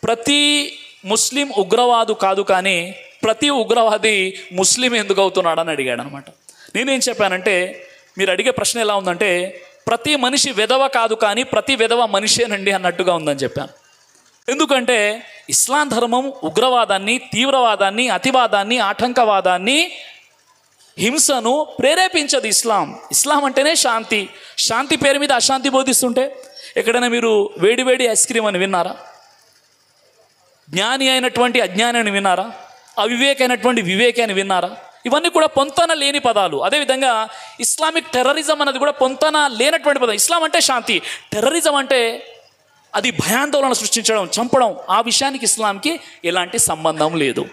ప్రతి ముస్లిం ఉగ్రవాదు కాదు, కానీ ప్రతి ఉగ్రవాది ముస్లిం ఎందుకు అవుతున్నాడని అడిగాడు అనమాట. నేనేం చెప్పానంటే, మీరు అడిగే ప్రశ్న ఎలా ఉందంటే, ప్రతి మనిషి విధవ కాదు కానీ ప్రతి విధవ మనిషేనండి అన్నట్టుగా ఉందని చెప్పాను. ఎందుకంటే ఇస్లాం ధర్మం ఉగ్రవాదాన్ని, తీవ్రవాదాన్ని, అతివాదాన్ని, ఆటంకవాదాన్ని, హింసను ప్రేరేపించదు. ఇస్లాం అంటేనే శాంతి. శాంతి పేరు మీద అశాంతి బోధిస్తుంటే ఎక్కడైనా మీరు వేడివేడి ఐస్ క్రీమ్ అని విన్నారా? జ్ఞాని అయినటువంటి అజ్ఞాని అని విన్నారా? అవివేక అయినటువంటి వివేకి అని విన్నారా? ఇవన్నీ కూడా పొంతన లేని పదాలు. అదేవిధంగా ఇస్లామిక్ టెర్రరిజం అనేది కూడా పొంతన లేనటువంటి పదం. ఇస్లాం అంటే శాంతి, టెర్రరిజం అంటే అది భయాందోళన సృష్టించడం, చంపడం. ఆ విషయానికి ఇస్లాంకి ఎలాంటి సంబంధం లేదు.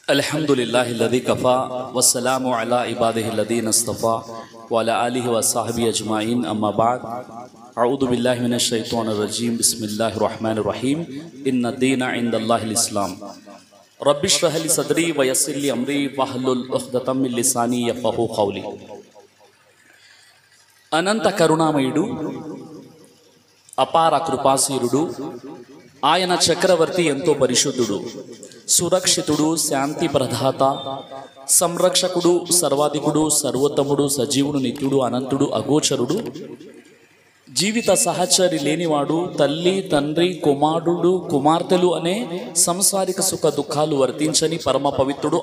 అల్హమ్దులిల్లాహిల్లదీ కఫా వస్సలాము అలా ఇబాదిహిల్లదీన ఇస్తఫా వఅలా ఆలిహి వస్సహబి అజ్మాయిన్ అమ్మా బఅద్. అఊదు బిల్లాహి మినష్ షైతానిర్ రజీం. బిస్మిల్లాహిర్ రహ్మానిర్ రహీం. ఇన్నద్దీన ఇందల్లాహిల్ ఇస్లాం. రబ్బిష్రహ్ లీ సద్రీ వయస్సిర్ లీ అమ్రీ వహ్లుల్ ఉఖ్దతం మిన్ లిసానీ యఫ్ఖహూ ఖౌలీ. అనంత కరుణామయుడు, అపార కృపాశీరుడు, ఆయన చక్రవర్తి ఎంతో పరిశుద్ధుడు, సురక్షితుడు, శాంతి ప్రదాత, సంరక్షకుడు, సర్వాధికుడు, సర్వోత్తముడు, సజీవుడు, నిత్యుడు, అనంతుడు, అగోచరుడు, జీవిత సహచరి లేనివాడు, తల్లి, తండ్రి, కుమారుడు, కుమార్తెలు అనే సంసారిక సుఖ దుఃఖాలు వర్తించని పరమ పవిత్రుడు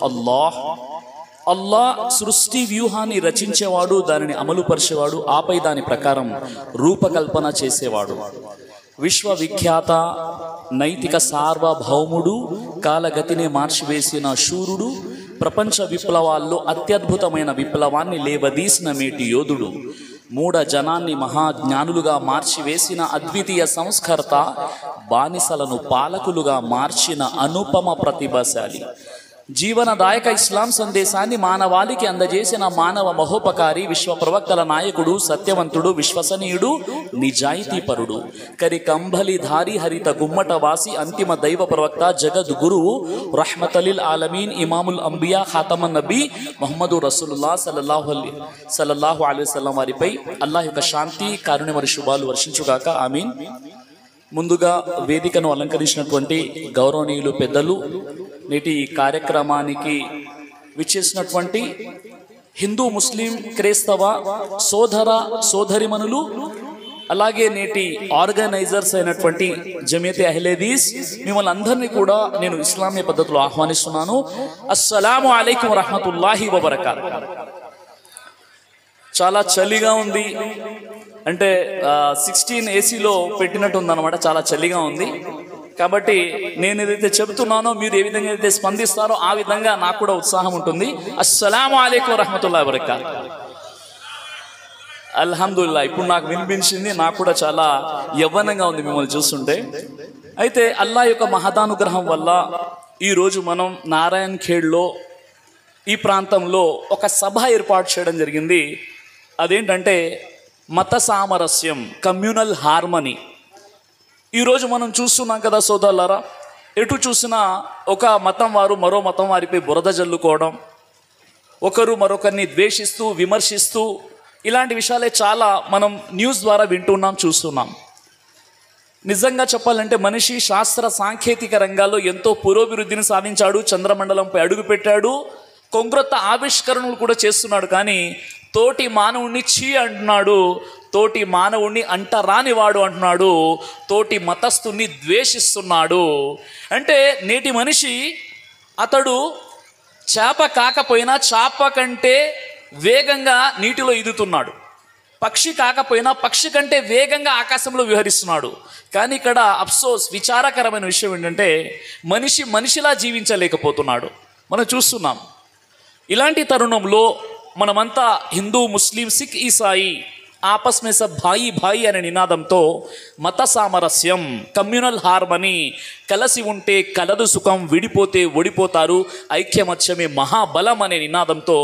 అల్లాహ్ సృష్టి వ్యూహాన్ని రచించేవాడు, దానిని అమలుపరిచేవాడు, ఆపై దాని ప్రకారం రూపకల్పన చేసేవాడు, విశ్వవిఖ్యాత నైతిక సార్వభౌముడు, కాలగతిని మార్చివేసిన శూరుడు, ప్రపంచ విప్లవాల్లో అత్యద్భుతమైన విప్లవాన్ని లేవదీసిన మేటి యోధుడు, మూఢ జనాన్ని మహాజ్ఞానులుగా మార్చివేసిన అద్వితీయ సంస్కర్త, బానిసలను పాలకులుగా మార్చిన అనుపమ ప్రతిభాశాలి, జీవనదాయక ఇస్లాం సందేశాన్ని మానవాళికి అందజేసిన మానవ మహోపకారి, విశ్వ ప్రవక్తల నాయకుడు, సత్యవంతుడు, విశ్వసనీయుడు, నిజాయితీపరుడు, కరికంబలిధారి, హరిత గుమ్మటవాసి, అంతిమ దైవ ప్రవక్త, జగద్గురువు, రహ్మతలిల్ ఆలమీన్, ఇమాముల్ అంబియా, ఖాతమన్ నబీ ముహమ్మదు రసూలుల్లాహ్ సల్లల్లాహు అలైహి వసల్లం వారిపై అల్లాహ్ యొక్క శాంతి, కారుణ్య మరియు శుభాలు వర్షించుగాక. ఆమీన్. ముందుగా వేదికను అలంకరించినటువంటి గౌరవనీయులు పెద్దలు, నేటి కార్యక్రమానికి విచ్చేసినటువంటి హిందూ, ముస్లిం, క్రైస్తవ సోదర సోదరిమణులు, అలాగే నేటి ఆర్గనైజర్స్ అయినటువంటి జమియతే అహ్లే హదీస్, మిమ్మల్ని అందరినీ కూడా నేను ఇస్లామీయ పద్ధతిలో ఆహ్వానిస్తున్నాను. అస్సలాము అలైకుం వరహ్మతుల్లాహి వబరకాతుహు. చాలా చలిగా ఉంది, అంటే 16 ఏసీలో పెట్టినట్టు ఉందన్నమాట. చాలా చలిగా ఉంది. కాబట్టి నేను ఏదైతే చెబుతున్నానో మీరు ఏ విధంగా అయితే స్పందిస్తారో ఆ విధంగా నాకు కూడా ఉత్సాహం ఉంటుంది. అస్సలాము అలైకుం వరహ్మతుల్లాహి వబరకాతుహు. అల్హమ్దులిల్లాహ్, ఇప్పుడు నాకు వినిపించింది, నాకు కూడా చాలా యవ్వనంగా ఉంది మిమ్మల్ని చూస్తుంటే. అయితే అల్లాహ్ యొక్క మహదానుగ్రహం వల్ల ఈరోజు మనం నారాయణ్ ఖేడ్లో, ఈ ప్రాంతంలో ఒక సభ ఏర్పాటు చేయడం జరిగింది. అదేంటంటే మత సామరస్యం, కమ్యూనల్ హార్మనీ. ఈరోజు మనం చూస్తున్నాం కదా సోదరులారా, ఎటు చూసినా ఒక మతం వారు మరో మతం వారిపై బురద జల్లుకోవడం, ఒకరు మరొకరిని ద్వేషిస్తూ, విమర్శిస్తూ, ఇలాంటి విషయాలే చాలా మనం న్యూస్ ద్వారా వింటున్నాం, చూస్తున్నాం. నిజంగా చెప్పాలంటే మనిషి శాస్త్ర సాంకేతిక రంగాల్లో ఎంతో పురోభివృద్ధిని సాధించాడు, చంద్రమండలంపై అడుగుపెట్టాడు, కొంగ్రొత్త ఆవిష్కరణలు కూడా చేస్తున్నాడు. కానీ తోటి మానవుణ్ణి చీ అంటున్నాడు, తోటి మానవుణ్ణి అంటరానివాడు అంటున్నాడు, తోటి మతస్థుణ్ణి ద్వేషిస్తున్నాడు. అంటే నేటి మనిషి అతడు చేప కాకపోయినా చాప కంటే వేగంగా నీటిలో ఈదుతున్నాడు, పక్షి కాకపోయినా పక్షి కంటే వేగంగా ఆకాశంలో విహరిస్తున్నాడు. కానీ ఇక్కడ అఫ్సోస్, విచారకరమైన విషయం ఏంటంటే మనిషి మనిషిలా జీవించలేకపోతున్నాడు. మనం చూస్తున్నాం. ఇలాంటి తరుణంలో మనమంతా హిందూ, ముస్లిం, సిక్, ఈసాయి ఆపస్ మే సబ్ భాయి భాయి అనే నినాదంతో మత సామరస్యం, కమ్యూనల్ హార్మనీ, కలిసి ఉంటే కలదు సుఖం, విడిపోతే ఓడిపోతారు, ఐక్యమత్యమే మహాబలం అనే నినాదంతో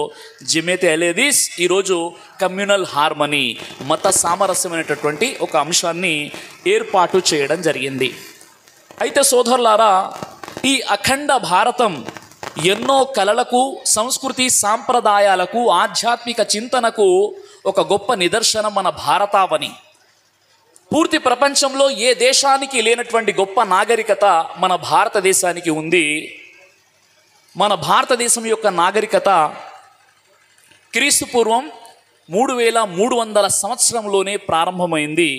జమియతే అహ్లే హదీస్ ఈరోజు కమ్యూనల్ హార్మనీ, మత సామరస్యమైనటువంటి ఒక అంశాన్ని ఏర్పాటు చేయడం జరిగింది. అయితే సోదరులారా, ఈ అఖండ భారతం ఎన్నో కళలకు, సంస్కృతి సాంప్రదాయాలకు, ఆధ్యాత్మిక చింతనకు ఒక గొప్ప నిదర్శనం మన భారతావని. పూర్తి ప్రపంచంలో ఏ దేశానికి లేనటువంటి గొప్ప నాగరికత మన భారతదేశానికి ఉంది. మన భారతదేశం యొక్క నాగరికత క్రీస్తు పూర్వం 3300 సంవత్సరంలోనే ప్రారంభమైంది.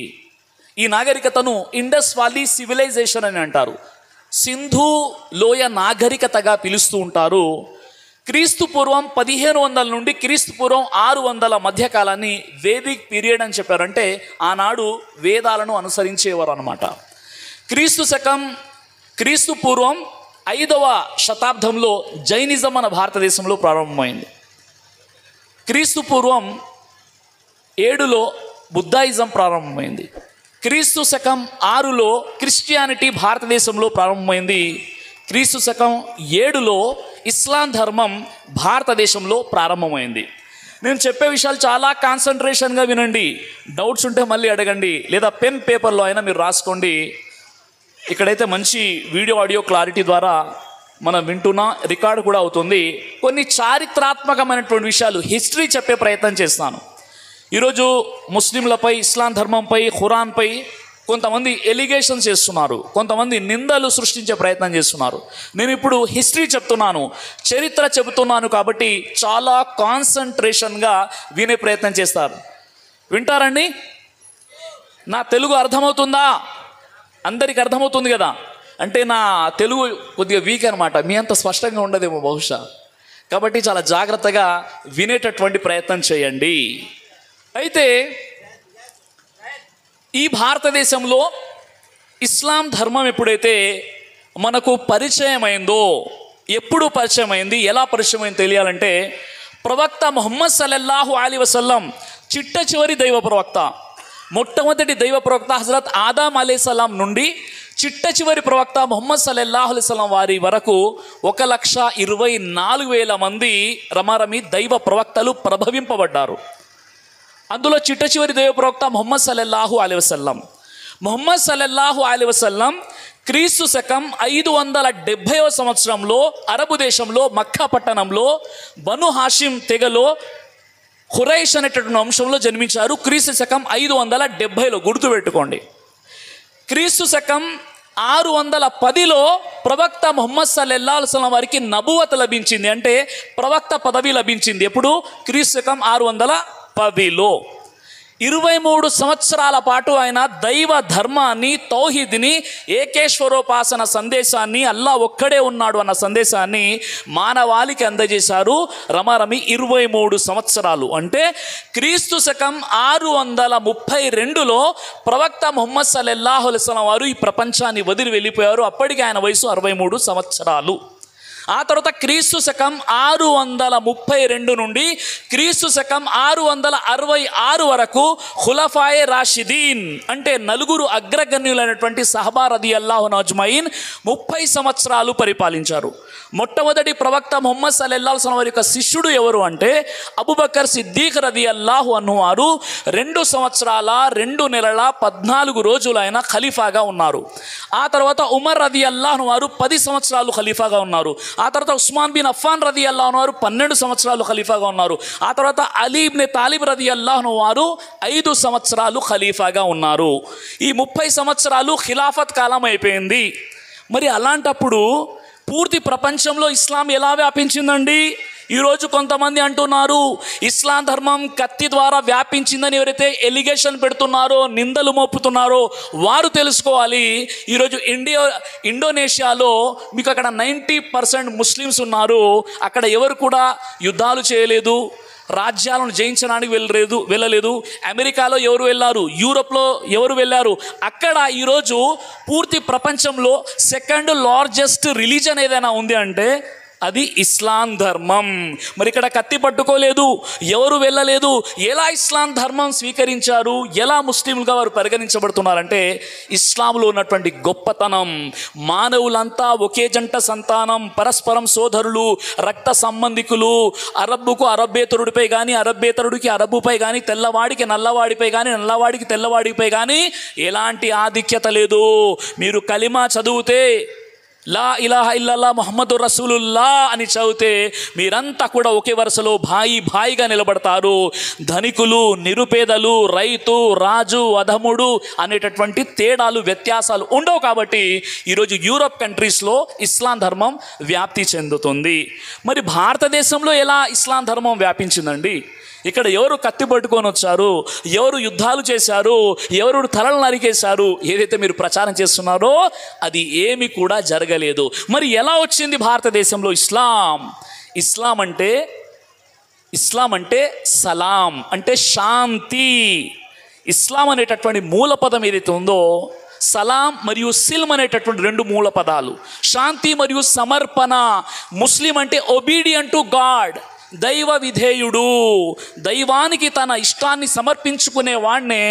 ఈ నాగరికతను ఇండస్ వ్యాలీ సివిలైజేషన్ అని అంటారు. సింధు లోయ నాగరికతగా పిలుస్తూ ఉంటారు. క్రీస్తు పూర్వం 1500 నుండి క్రీస్తు పూర్వం 600 మధ్యకాలాన్ని వేదిక్ పీరియడ్ అని చెప్పారు. అంటే ఆనాడు వేదాలను అనుసరించేవారు అనమాట. క్రీస్తు పూర్వం 5వ శతాబ్దంలో జైనిజం మన భారతదేశంలో ప్రారంభమైంది. క్రీస్తు పూర్వం 7లో బుద్ధాయిజం ప్రారంభమైంది. క్రీస్తు శకం 6లో క్రిస్టియానిటీ భారతదేశంలో ప్రారంభమైంది. క్రీస్తు శకం 7లో ఇస్లాం ధర్మం భారతదేశంలో ప్రారంభమైంది. నేను చెప్పే విషయాలు చాలా కాన్సన్ట్రేషన్గా వినండి. డౌట్స్ ఉంటే మళ్ళీ అడగండి, లేదా పెన్ పేపర్లో అయినా మీరు రాసుకోండి. ఇక్కడైతే మంచి వీడియో ఆడియో క్లారిటీ ద్వారా మనం వింటున్నా, రికార్డు కూడా అవుతుంది. కొన్ని చారిత్రాత్మకమైనటువంటి విషయాలు హిస్టరీ చెప్పే ప్రయత్నం చేస్తాను. ఈరోజు ముస్లింలపై, ఇస్లాం ధర్మంపై, ఖురాన్పై కొంతమంది ఎలిగేషన్స్ చేస్తున్నారు, కొంతమంది నిందలు సృష్టించే ప్రయత్నం చేస్తున్నారు. నేను ఇప్పుడు హిస్టరీ చెప్తున్నాను, చరిత్ర చెబుతున్నాను కాబట్టి చాలా కాన్సన్ట్రేషన్గా వినే ప్రయత్నం చేస్తారు. వింటారండి? నా తెలుగు అర్థమవుతుందా? అందరికి అర్థమవుతుంది కదా? అంటే నా తెలుగు కొద్దిగా వీక్ అనమాట, మీ అంత స్పష్టంగా ఉండదేమో బహుశా. కాబట్టి చాలా జాగ్రత్తగా వినేటటువంటి ప్రయత్నం చేయండి. అయితే ఈ భారతదేశంలో ఇస్లాం ధర్మం ఎప్పుడైతే మనకు పరిచయమైందో, ఎప్పుడు పరిచయమైంది, ఎలా పరిచయమైంది తెలియాలంటే, ప్రవక్త ముహమ్మద్ సల్లల్లాహు అలైహి వసల్లం చిట్ట చివరి దైవ ప్రవక్త, మొట్టమొదటి దైవ ప్రవక్త హజరత్ ఆదం అలైహిస్సలాం నుండి చిట్ట చివరి ప్రవక్త ముహమ్మద్ సల్లల్లాహు అలైహి వసల్లం వారి వరకు 1,24,000 మంది రమారమి దైవ ప్రవక్తలు ప్రభవింపబడ్డారు. అందులో చిట్ట చివరి దైవ ప్రవక్త ముహమ్మద్ సల్లల్లాహు అలైహి వసల్లం. ముహమ్మద్ సల్లల్లాహు అలైహి వసల్లం క్రీస్తు శకం 570వ సంవత్సరంలో అరబు దేశంలో మక్కా పట్టణంలో బను హాషిం తెగలో ఖురైష్ అనేటటువంటి వంశంలో జన్మించారు. క్రీస్తు శకం 570లో గుర్తుపెట్టుకోండి. క్రీస్తు శకం 610లో ప్రవక్త ముహమ్మద్ సల్లల్లాహు అలైహి వసల్లం వారికి నబువత్ లభించింది, అంటే ప్రవక్త పదవి లభించింది. ఎప్పుడు? క్రీస్తు శకం 610లో. 23 సంవత్సరాల పాటు ఆయన దైవ ధర్మాన్ని, తౌహీద్ని, ఏకేశ్వరోపాసన సందేశాన్ని, అల్లా ఒక్కడే ఉన్నాడు అన్న సందేశాన్ని మానవాళికి అందజేశారు. రమారమి 23 సంవత్సరాలు. అంటే క్రీస్తు శకం 632లో ప్రవక్త ముహమ్మద్ సల్లల్లాహు అలైహి వసల్లం వారు ఈ ప్రపంచాన్ని వదిలి వెళ్ళిపోయారు. అప్పటికి ఆయన వయసు 63 సంవత్సరాలు. ఆ తర్వాత క్రీస్తు శకం 632 నుండి క్రీస్తు శకం 666 వరకు ఖులఫాయే రాషిదీన్ అంటే 4 అగ్రగణ్యులైనటువంటి సహబా రదియల్లాహు అజ్మయీన్ 30 సంవత్సరాలు పరిపాలించారు. మొట్టమొదటి ప్రవక్త ముహమ్మద్ సల్లల్లాహు అలైహి వసల్లం వారి యొక్క శిష్యుడు ఎవరు అంటే అబూబకర్ సిద్దీక్ రదియల్లాహు అన్హు వారు 2 సంవత్సరాల 2 నెలల 14 రోజులు ఆయన ఖలీఫాగా ఉన్నారు. ఆ తర్వాత ఉమర్ రదియల్లాహు వారు 10 సంవత్సరాలు ఖలీఫాగా ఉన్నారు. ఆ తర్వాత ఉస్మాన్ బిన్ అఫ్ఫాన్ రదియల్లాహు వారు 12 సంవత్సరాలు ఖలీఫాగా ఉన్నారు. ఆ తర్వాత అలీ ఇబ్న్ తాలిబ్ రదియల్లాహు వారు 5 సంవత్సరాలు ఖలీఫాగా ఉన్నారు. ఈ 30 సంవత్సరాలు ఖిలాఫత్ కాలం అయిపోయింది. మరి అలాంటప్పుడు పూర్తి ప్రపంచంలో ఇస్లాం ఎలా వ్యాపించిందండి? ఈరోజు కొంతమంది అంటున్నారు ఇస్లాం ధర్మం కత్తి ద్వారా వ్యాపించిందని ఎవరైతే ఎలిగేషన్ పెడుతున్నారో, నిందలు మోపుతున్నారో వారు తెలుసుకోవాలి. ఈరోజు ఇండోనేషియాలో మీకు అక్కడ 90% ముస్లిమ్స్ ఉన్నారు. అక్కడ ఎవరు కూడా యుద్ధాలు చేయలేదు, రాజ్యాలను జయించడానికి వెళ్ళలేదు. అమెరికాలో ఎవరు వెళ్ళారు, యూరోప్లో ఎవరు వెళ్ళారు. అక్కడ ఈరోజు పూర్తి ప్రపంచంలో 2nd లార్జెస్ట్ రిలీజన్ ఏదైనా ఉంది అంటే అది ఇస్లాం ధర్మం. మరి ఇక్కడ కత్తి పట్టుకోలేదు, ఎవరు వెళ్ళలేదు. ఎలా ఇస్లాం ధర్మం స్వీకరించారు, ఎలా ముస్లింలుగా వారు పరిగణించబడుతున్నారంటే ఇస్లాంలో ఉన్నటువంటి గొప్పతనం, మానవులంతా ఒకే జంట సంతానం, పరస్పరం సోదరులు, రక్త సంబంధికులు, అరబ్బుకు అరబ్బేతరుడిపై కానీ, అరబ్బేతరుడికి అరబ్బుపై కానీ, తెల్లవాడికి నల్లవాడిపై కానీ, నల్లవాడికి తెల్లవాడిపై కానీ ఎలాంటి ఆధిక్యత లేదు. మీరు కలిమా చదివితే లా ఇలాహ ఇల్లల్లా ముహమ్మదు రసూలుల్లా అని చదివితే మీరంతా కూడా ఒకే వరుసలో భాయిగా నిలబడతారు. ధనికులు, నిరుపేదలు, రైతు, రాజు, అధముడు అనేటటువంటి తేడాలు, వ్యత్యాసాలు ఉండవు. కాబట్టి ఈరోజు యూరోప్ కంట్రీస్లో ఇస్లాం ధర్మం వ్యాప్తి చెందుతుంది. మరి భారతదేశంలో ఎలా ఇస్లాం ధర్మం వ్యాపించిందండి? ఇక్కడ ఎవరు కత్తి పట్టుకొని వచ్చారు, ఎవరు యుద్ధాలు చేశారు, ఎవరు తలలు నరికేశారు, ఏదైతే మీరు ప్రచారం చేస్తున్నారో అది ఏమి కూడా జరగలేదు. మరి ఎలా వచ్చింది భారతదేశంలో ఇస్లాం? ఇస్లాం అంటే సలాం, అంటే శాంతి. ఇస్లాం అనేటటువంటి మూల పదం ఏదైతే ఉందో, సలాం మరియు సిల్మ్ అనేటటువంటి రెండు మూల పదాలు. శాంతి మరియు సమర్పణ. ముస్లిం అంటే ఒబీడియంట్ టు గాడ్, దైవ విధేయుడు, దైవానికి తన ఇష్టాన్ని సమర్పించుకునే వాడినే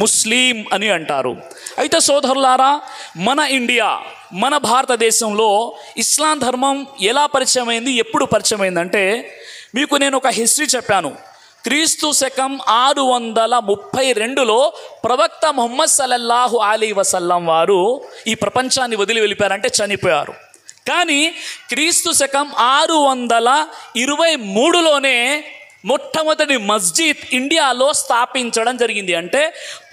ముస్లిం అని అంటారు. అయితే సోదరులారా, మన ఇండియా, మన భారతదేశంలో ఇస్లాం ధర్మం ఎలా పరిచయమైంది, ఎప్పుడు పరిచయమైందంటే, మీకు నేను ఒక హిస్టరీ చెప్పాను. క్రీస్తు శకం 632లో ప్రవక్త ముహమ్మద్ సల్లల్లాహు అలైహి వసల్లం వారు ఈ ప్రపంచాన్ని వదిలి వెళ్ళిపోయారంటే చనిపోయారు. కానీ క్రీస్తు శకం 623లోనే మొట్టమొదటి మస్జిద్ ఇండియాలో స్థాపించడం జరిగింది. అంటే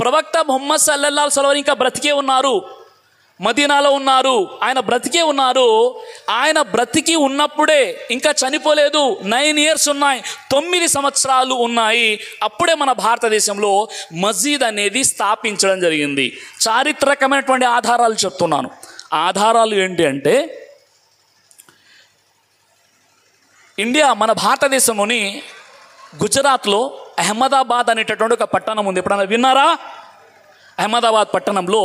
ప్రవక్త ముహమ్మద్ సల్లల్లాహు అలైహి వసల్లం ఇంకా బ్రతికే ఉన్నారు, మదీనాలో ఉన్నారు, ఆయన బ్రతికే ఉన్నారు. ఆయన బ్రతికి ఉన్నప్పుడే, ఇంకా చనిపోలేదు, 9 years ఉన్నాయి, 9 సంవత్సరాలు ఉన్నాయి, అప్పుడే మన భారతదేశంలో మస్జిద్ అనేది స్థాపించడం జరిగింది. చారిత్రకమైనటువంటి ఆధారాలు చెప్తున్నాను. ఆధారాలు ఏంటి అంటే, ఇండియా, మన భారతదేశంలోని గుజరాత్లో అహ్మదాబాద్ అనేటటువంటి ఒక పట్టణం ఉంది. ఎప్పుడన్నా విన్నారా? అహ్మదాబాద్ పట్టణంలో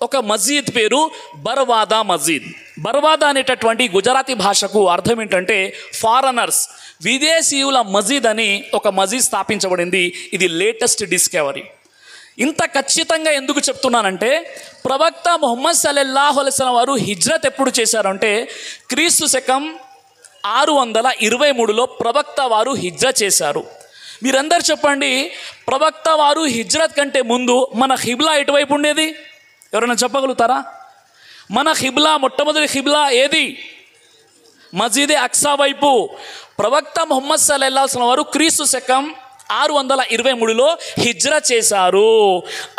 ఒక మస్జిద్ పేరు బర్వాదా మస్జిద్. బర్వాదా అనేటటువంటి గుజరాతీ భాషకు అర్థం ఏంటంటే ఫారెనర్స్, విదేశీయుల మస్జిద్ అని ఒక మస్జిద్ స్థాపించబడింది. ఇది లేటెస్ట్ డిస్కవరీ. ఇంత ఖచ్చితంగా ఎందుకు చెప్తున్నానంటే, ప్రవక్త ముహమ్మద్ సల్లల్లాహు అలైహి వసల్లం వారు హిజ్రత్ ఎప్పుడు చేశారంటే, క్రీస్తు శకం 623లో ప్రవక్త వారు హిజ్రత్ చేశారు. మీరందరూ చెప్పండి, ప్రవక్త వారు హిజ్రత్ కంటే ముందు మన ఖిబ్లా ఎటువైపు ఉండేది? ఎవరైనా చెప్పగలుగుతారా? మన ఖిబ్లా, మొట్టమొదటి ఖిబ్లా ఏది? మస్జిద్ అక్సా వైపు. ప్రవక్త ముహమ్మద్ సల్లల్లాహు అలైహి వసల్లం వారు క్రీస్తు శకం 623లో హిజ్రత్ చేశారు.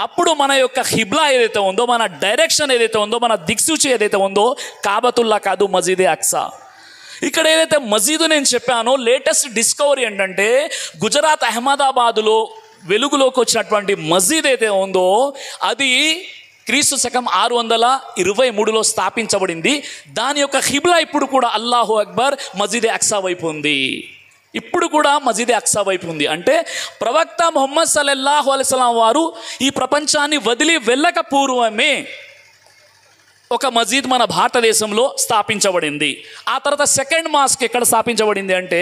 అప్పుడు మన యొక్క ఖిబ్లా ఏదైతే ఉందో, మన డైరెక్షన్ ఏదైతే ఉందో, మన దిక్సూచి ఏదైతే ఉందో, కాబతుల్లా కాదు, మస్జిద్ అక్సా. ఇక్కడ ఏదైతే మస్జిద్ నేను చెప్పానో, లేటెస్ట్ డిస్కవరీ ఏంటంటే, గుజరాత్ అహ్మదాబాదులో వెలుగులోకి వచ్చినటువంటి మస్జిద్ ఏదైతే ఉందో అది క్రీస్తు శకం 623లో స్థాపించబడింది. దాని యొక్క ఖిబ్లా ఇప్పుడు కూడా అల్లాహు అక్బర్ మస్జిద్ అక్సా వైపు ఉంది. ఇప్పుడు కూడా మస్జిద్ అక్సా వైపు ఉంది. అంటే ప్రవక్త ముహమ్మద్ సల్లల్లాహు అలైహి వసల్లం వారు ఈ ప్రపంచాన్ని వదిలి వెళ్ళక పూర్వమే ఒక మస్జిద్ మన భారతదేశంలో స్థాపించబడింది. ఆ తర్వాత సెకండ్ మాస్క్ ఎక్కడ స్థాపించబడింది అంటే,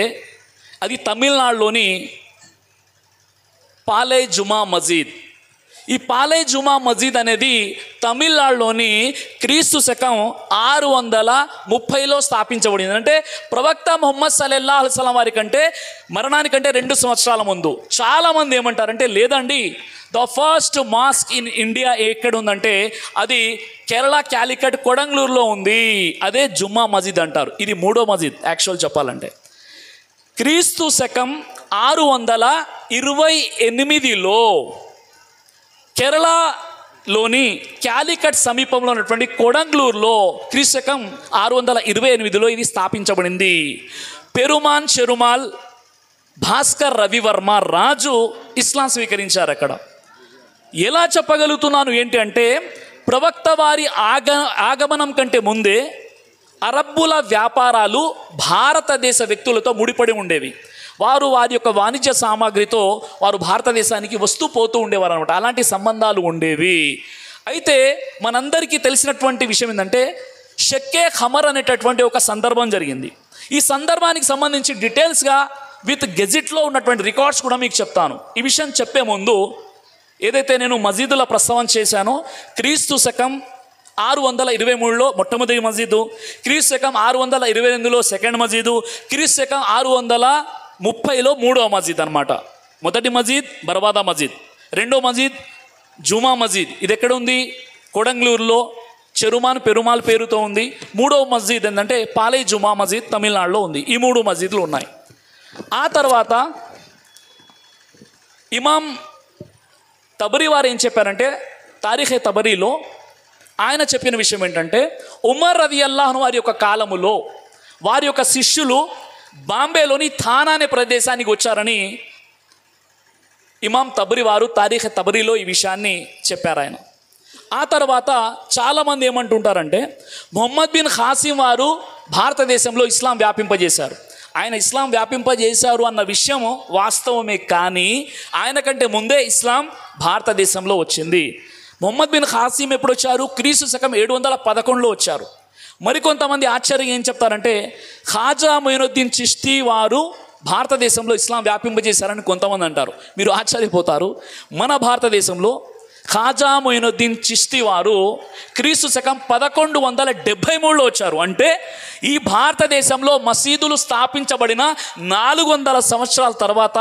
అది తమిళనాడులోని పాలై జుమా మస్జిద్. ఈ పాలై జుమా మస్జిద్ అనేది తమిళనాడులోని క్రీస్తు శకం 630లో స్థాపించబడింది. అంటే ప్రవక్త ముహమ్మద్ సల్లల్లాహు అలైహి వసల్లం వారి కంటే, మరణానికంటే 2 సంవత్సరాల ముందు. చాలామంది ఏమంటారంటే, లేదండి, the first mosque in India ఎక్కడ ఉందంటే అది కేరళ క్యాలికట్ కొడంగళూరులో ఉంది, అదే జుమ్మా మస్జిద్ అంటారు. ఇది 3వ మస్జిద్ యాక్చువల్ చెప్పాలంటే. క్రీస్తు శకం 628లో కేరళలోని క్యాలికట్ సమీపంలో ఉన్నటువంటి కొడంగళూరులో క్రీస్తు శకం 628లో ఇది స్థాపించబడింది. పెరుమాన్ చెరుమాల్ భాస్కర్ రవివర్మ రాజు ఇస్లాం స్వీకరించారు అక్కడ. ఎలా చెప్పగలుగుతున్నాను ఏంటి అంటే, ప్రవక్త వారి ఆగమనం కంటే ముందే అరబ్బుల వ్యాపారాలు భారతదేశ వ్యక్తులతో ముడిపడి ఉండేవి. వారు వారి యొక్క వాణిజ్య సామాగ్రితో వారు భారతదేశానికి వస్తూ పోతూ ఉండేవారు అనమాట. అలాంటి సంబంధాలు ఉండేవి. అయితే మనందరికీ తెలిసినటువంటి విషయం ఏంటంటే, షెక్కే ఖమర్ అనేటటువంటి ఒక సందర్భం జరిగింది. ఈ సందర్భానికి సంబంధించి డీటెయిల్స్గా విత్ గెజిట్లో ఉన్నటువంటి రికార్డ్స్ కూడా మీకు చెప్తాను. ఈ విషయం చెప్పే ముందు, ఏదైతే నేను మస్జిదుల ప్రస్తావన చేశానో, క్రీస్తు శకం 623లో మొట్టమొదటి మస్జిదు, క్రీస్తు శకం 628లో సెకండ్ మస్జిదు, క్రీస్తు శకం 630లో 3వ మస్జిద్ అనమాట. మొదటి మస్జిద్ బర్వాదా మస్జిద్, రెండో మస్జిద్ జుమా మస్జిద్. ఇది ఎక్కడ ఉంది? కొడంగళూరులో. చెరుమాన్ పెరుమాల్ పేరుతో ఉంది. మూడవ మస్జిద్ ఏంటంటే పాలే జుమా మస్జిద్ తమిళనాడులో ఉంది. ఈ 3 మస్జిద్లు ఉన్నాయి. ఆ తర్వాత ఇమాం తబరీ వారు ఏం చెప్పారంటే తారీఖే తబరీలో ఆయన చెప్పిన విషయం ఏంటంటే ఉమర్ రదియల్లాహు అన్హు వారి యొక్క కాలములో వారి యొక్క శిష్యులు బాంబేలోని థానా అనే ప్రదేశానికి వచ్చారని ఇమాం తబరీ వారు తారీఖే తబరీలో ఈ విషయాన్ని చెప్పారు ఆయన. ఆ తర్వాత చాలామంది ఏమంటుంటారంటే మొహమ్మద్ బిన్ ఖాసిం వారు భారతదేశంలో ఇస్లాం వ్యాపింపజేశారు. ఆయన ఇస్లాం వ్యాపింపజేశారు అన్న విషయం వాస్తవమే, కానీ ఆయన కంటే ముందే ఇస్లాం భారతదేశంలో వచ్చింది. మొహమ్మద్ బిన్ ఖాసిం ఎప్పుడు వచ్చారు? క్రీస్తు శకం 711లో వచ్చారు. మరికొంతమంది ఆశ్చర్యం ఏం చెప్తారంటే ఖాజా మొయినుద్దీన్ చిష్తీ వారు భారతదేశంలో ఇస్లాం వ్యాపింపజేశారని కొంతమంది అంటారు. మీరు ఆశ్చర్యపోతారు. మన భారతదేశంలో ఖాజా మొయినుద్దీన్ చిష్తీ వారు క్రీస్తు శకం 1173లో వచ్చారు. అంటే ఈ భారతదేశంలో మసీదులు స్థాపించబడిన 400 సంవత్సరాల తర్వాత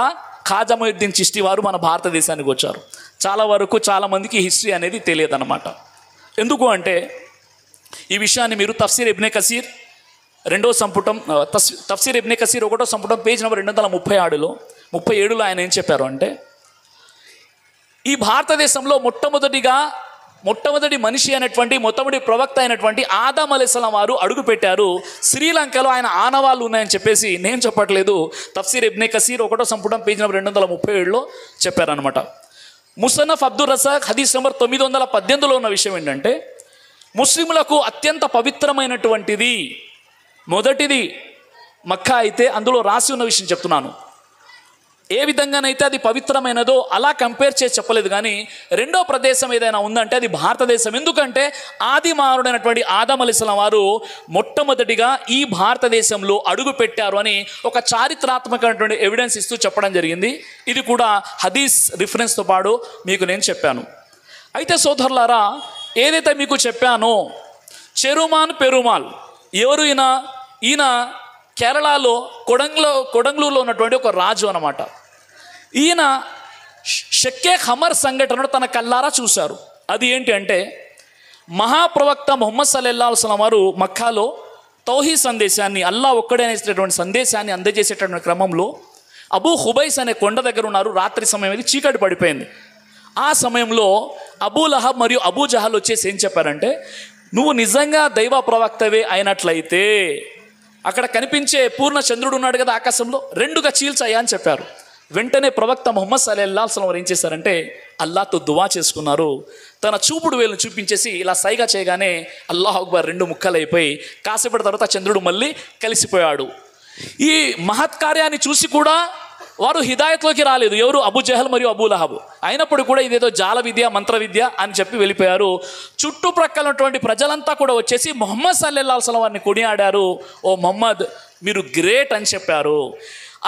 ఖాజా మొయినుద్దీన్ చిష్తీ వారు మన భారతదేశానికి వచ్చారు. చాలామందికి హిస్టరీ అనేది తెలియదు అన్నమాట. ఎందుకు అంటే ఈ విషయాన్ని మీరు తఫ్సీర్ ఇబ్నే కసీర్ 2వ సంపుటం, తఫ్సీర్ ఇబ్నే కసీర్ 1వ సంపుటం పేజ్ నెంబర్ 237లో ఆయన ఏం చెప్పారు అంటే ఈ భారతదేశంలో మొట్టమొదటి మనిషి అయినటువంటి మొట్టమొదటి ప్రవక్త అయినటువంటి ఆదం అలైహిస్సలాం వారు అడుగుపెట్టారు. శ్రీలంకలో ఆయన ఆనవాళ్ళు ఉన్నాయని చెప్పేసి నేను చెప్పట్లేదు, తఫ్సీర్ ఇబ్నే కసీర్ 1వ సంపుటం పేజ్ నెంబర్ 237లో చెప్పారనమాట. ముసన్నఫ్ అబ్దుల్ రజాక్ హదీస్ నెంబర్ 918లో ఉన్న విషయం ఏంటంటే ముస్లింలకు అత్యంత పవిత్రమైనటువంటిది మొదటిది మక్కా అయితే అందులో రాసి ఉన్న విషయం చెప్తున్నాను. ఏ విధంగానైతే అది పవిత్రమైనదో అలా కంపేర్ చేసి చెప్పలేదు, కానీ రెండో ప్రదేశం ఏదైనా ఉందంటే అది భారతదేశం. ఎందుకంటే ఆది మానవుడైనటువంటి ఆదం అలైహిస్సలాం వారు మొట్టమొదటిగా ఈ భారతదేశంలో అడుగు పెట్టారు అని ఒక చారిత్రాత్మకమైనటువంటి ఎవిడెన్స్ ఇస్తూ చెప్పడం జరిగింది. ఇది కూడా హదీస్ రిఫరెన్స్తో పాటు మీకు నేను చెప్పాను. అయితే సోదరులారా, ఏదైతే మీకు చెప్పానో చెరుమాన్ పెరుమాల్ ఎవరు? ఈయన కేరళలో కొడంగలూరులో ఉన్నటువంటి ఒక రాజు అన్నమాట. ఈయన షక్కే ఖమర్ సంఘటనను తన కళ్ళారా చూశారు. అది ఏంటి అంటే మహాప్రవక్త ముహమ్మద్ సల్లల్లాహు అలైహి వసల్లం వారు మక్కాలో తౌహీద్ సందేశాన్ని, అల్లా ఒక్కడే అనేటటువంటి సందేశాన్ని అందజేసేటటువంటి క్రమంలో అబూ హుబైస్ అనే కొండ దగ్గర ఉన్నారు. రాత్రి సమయం ఇది, చీకటి పడిపోయింది. ఆ సమయంలో అబూ లహబ్ మరియు అబూ జహల్ వచ్చేసి ఏం చెప్పారంటే నువ్వు నిజంగా దైవ ప్రవక్తవే అయినట్లయితే అక్కడ కనిపించే పూర్ణ చంద్రుడు ఉన్నాడు కదా ఆకాశంలో, 2గా చీల్చాయా అని చెప్పారు. వెంటనే ప్రవక్త ముహమ్మద్ సల్లల్లాహు అలైహి వసల్లం వారు ఏం చేశారంటే అల్లాహ్తో దువా చేసుకున్నారు. తన చూపుడు వేలును చూపించేసి ఇలా సైగా చేయగానే అల్లాహు అక్బర్ 2 ముక్కలైపోయి కాసేపటి తర్వాత చంద్రుడు మళ్ళీ కలిసిపోయాడు. ఈ మహత్కార్యాన్ని చూసి కూడా వారు హిదాయత్లోకి రాలేదు. ఎవరు? అబూ జహల్ మరియు అబూ లహబ్. అయినప్పుడు కూడా ఇదేదో జాల విద్య, మంత్ర విద్య అని చెప్పి వెళ్ళిపోయారు. చుట్టుప్రక్కల ఉన్నటువంటి ప్రజలంతా కూడా వచ్చేసి ముహమ్మద్ సల్లల్లాహు అలైహి వసల్లం వారిని కొనియాడారు. ఓ ముహమ్మద్, మీరు గ్రేట్ అని చెప్పారు.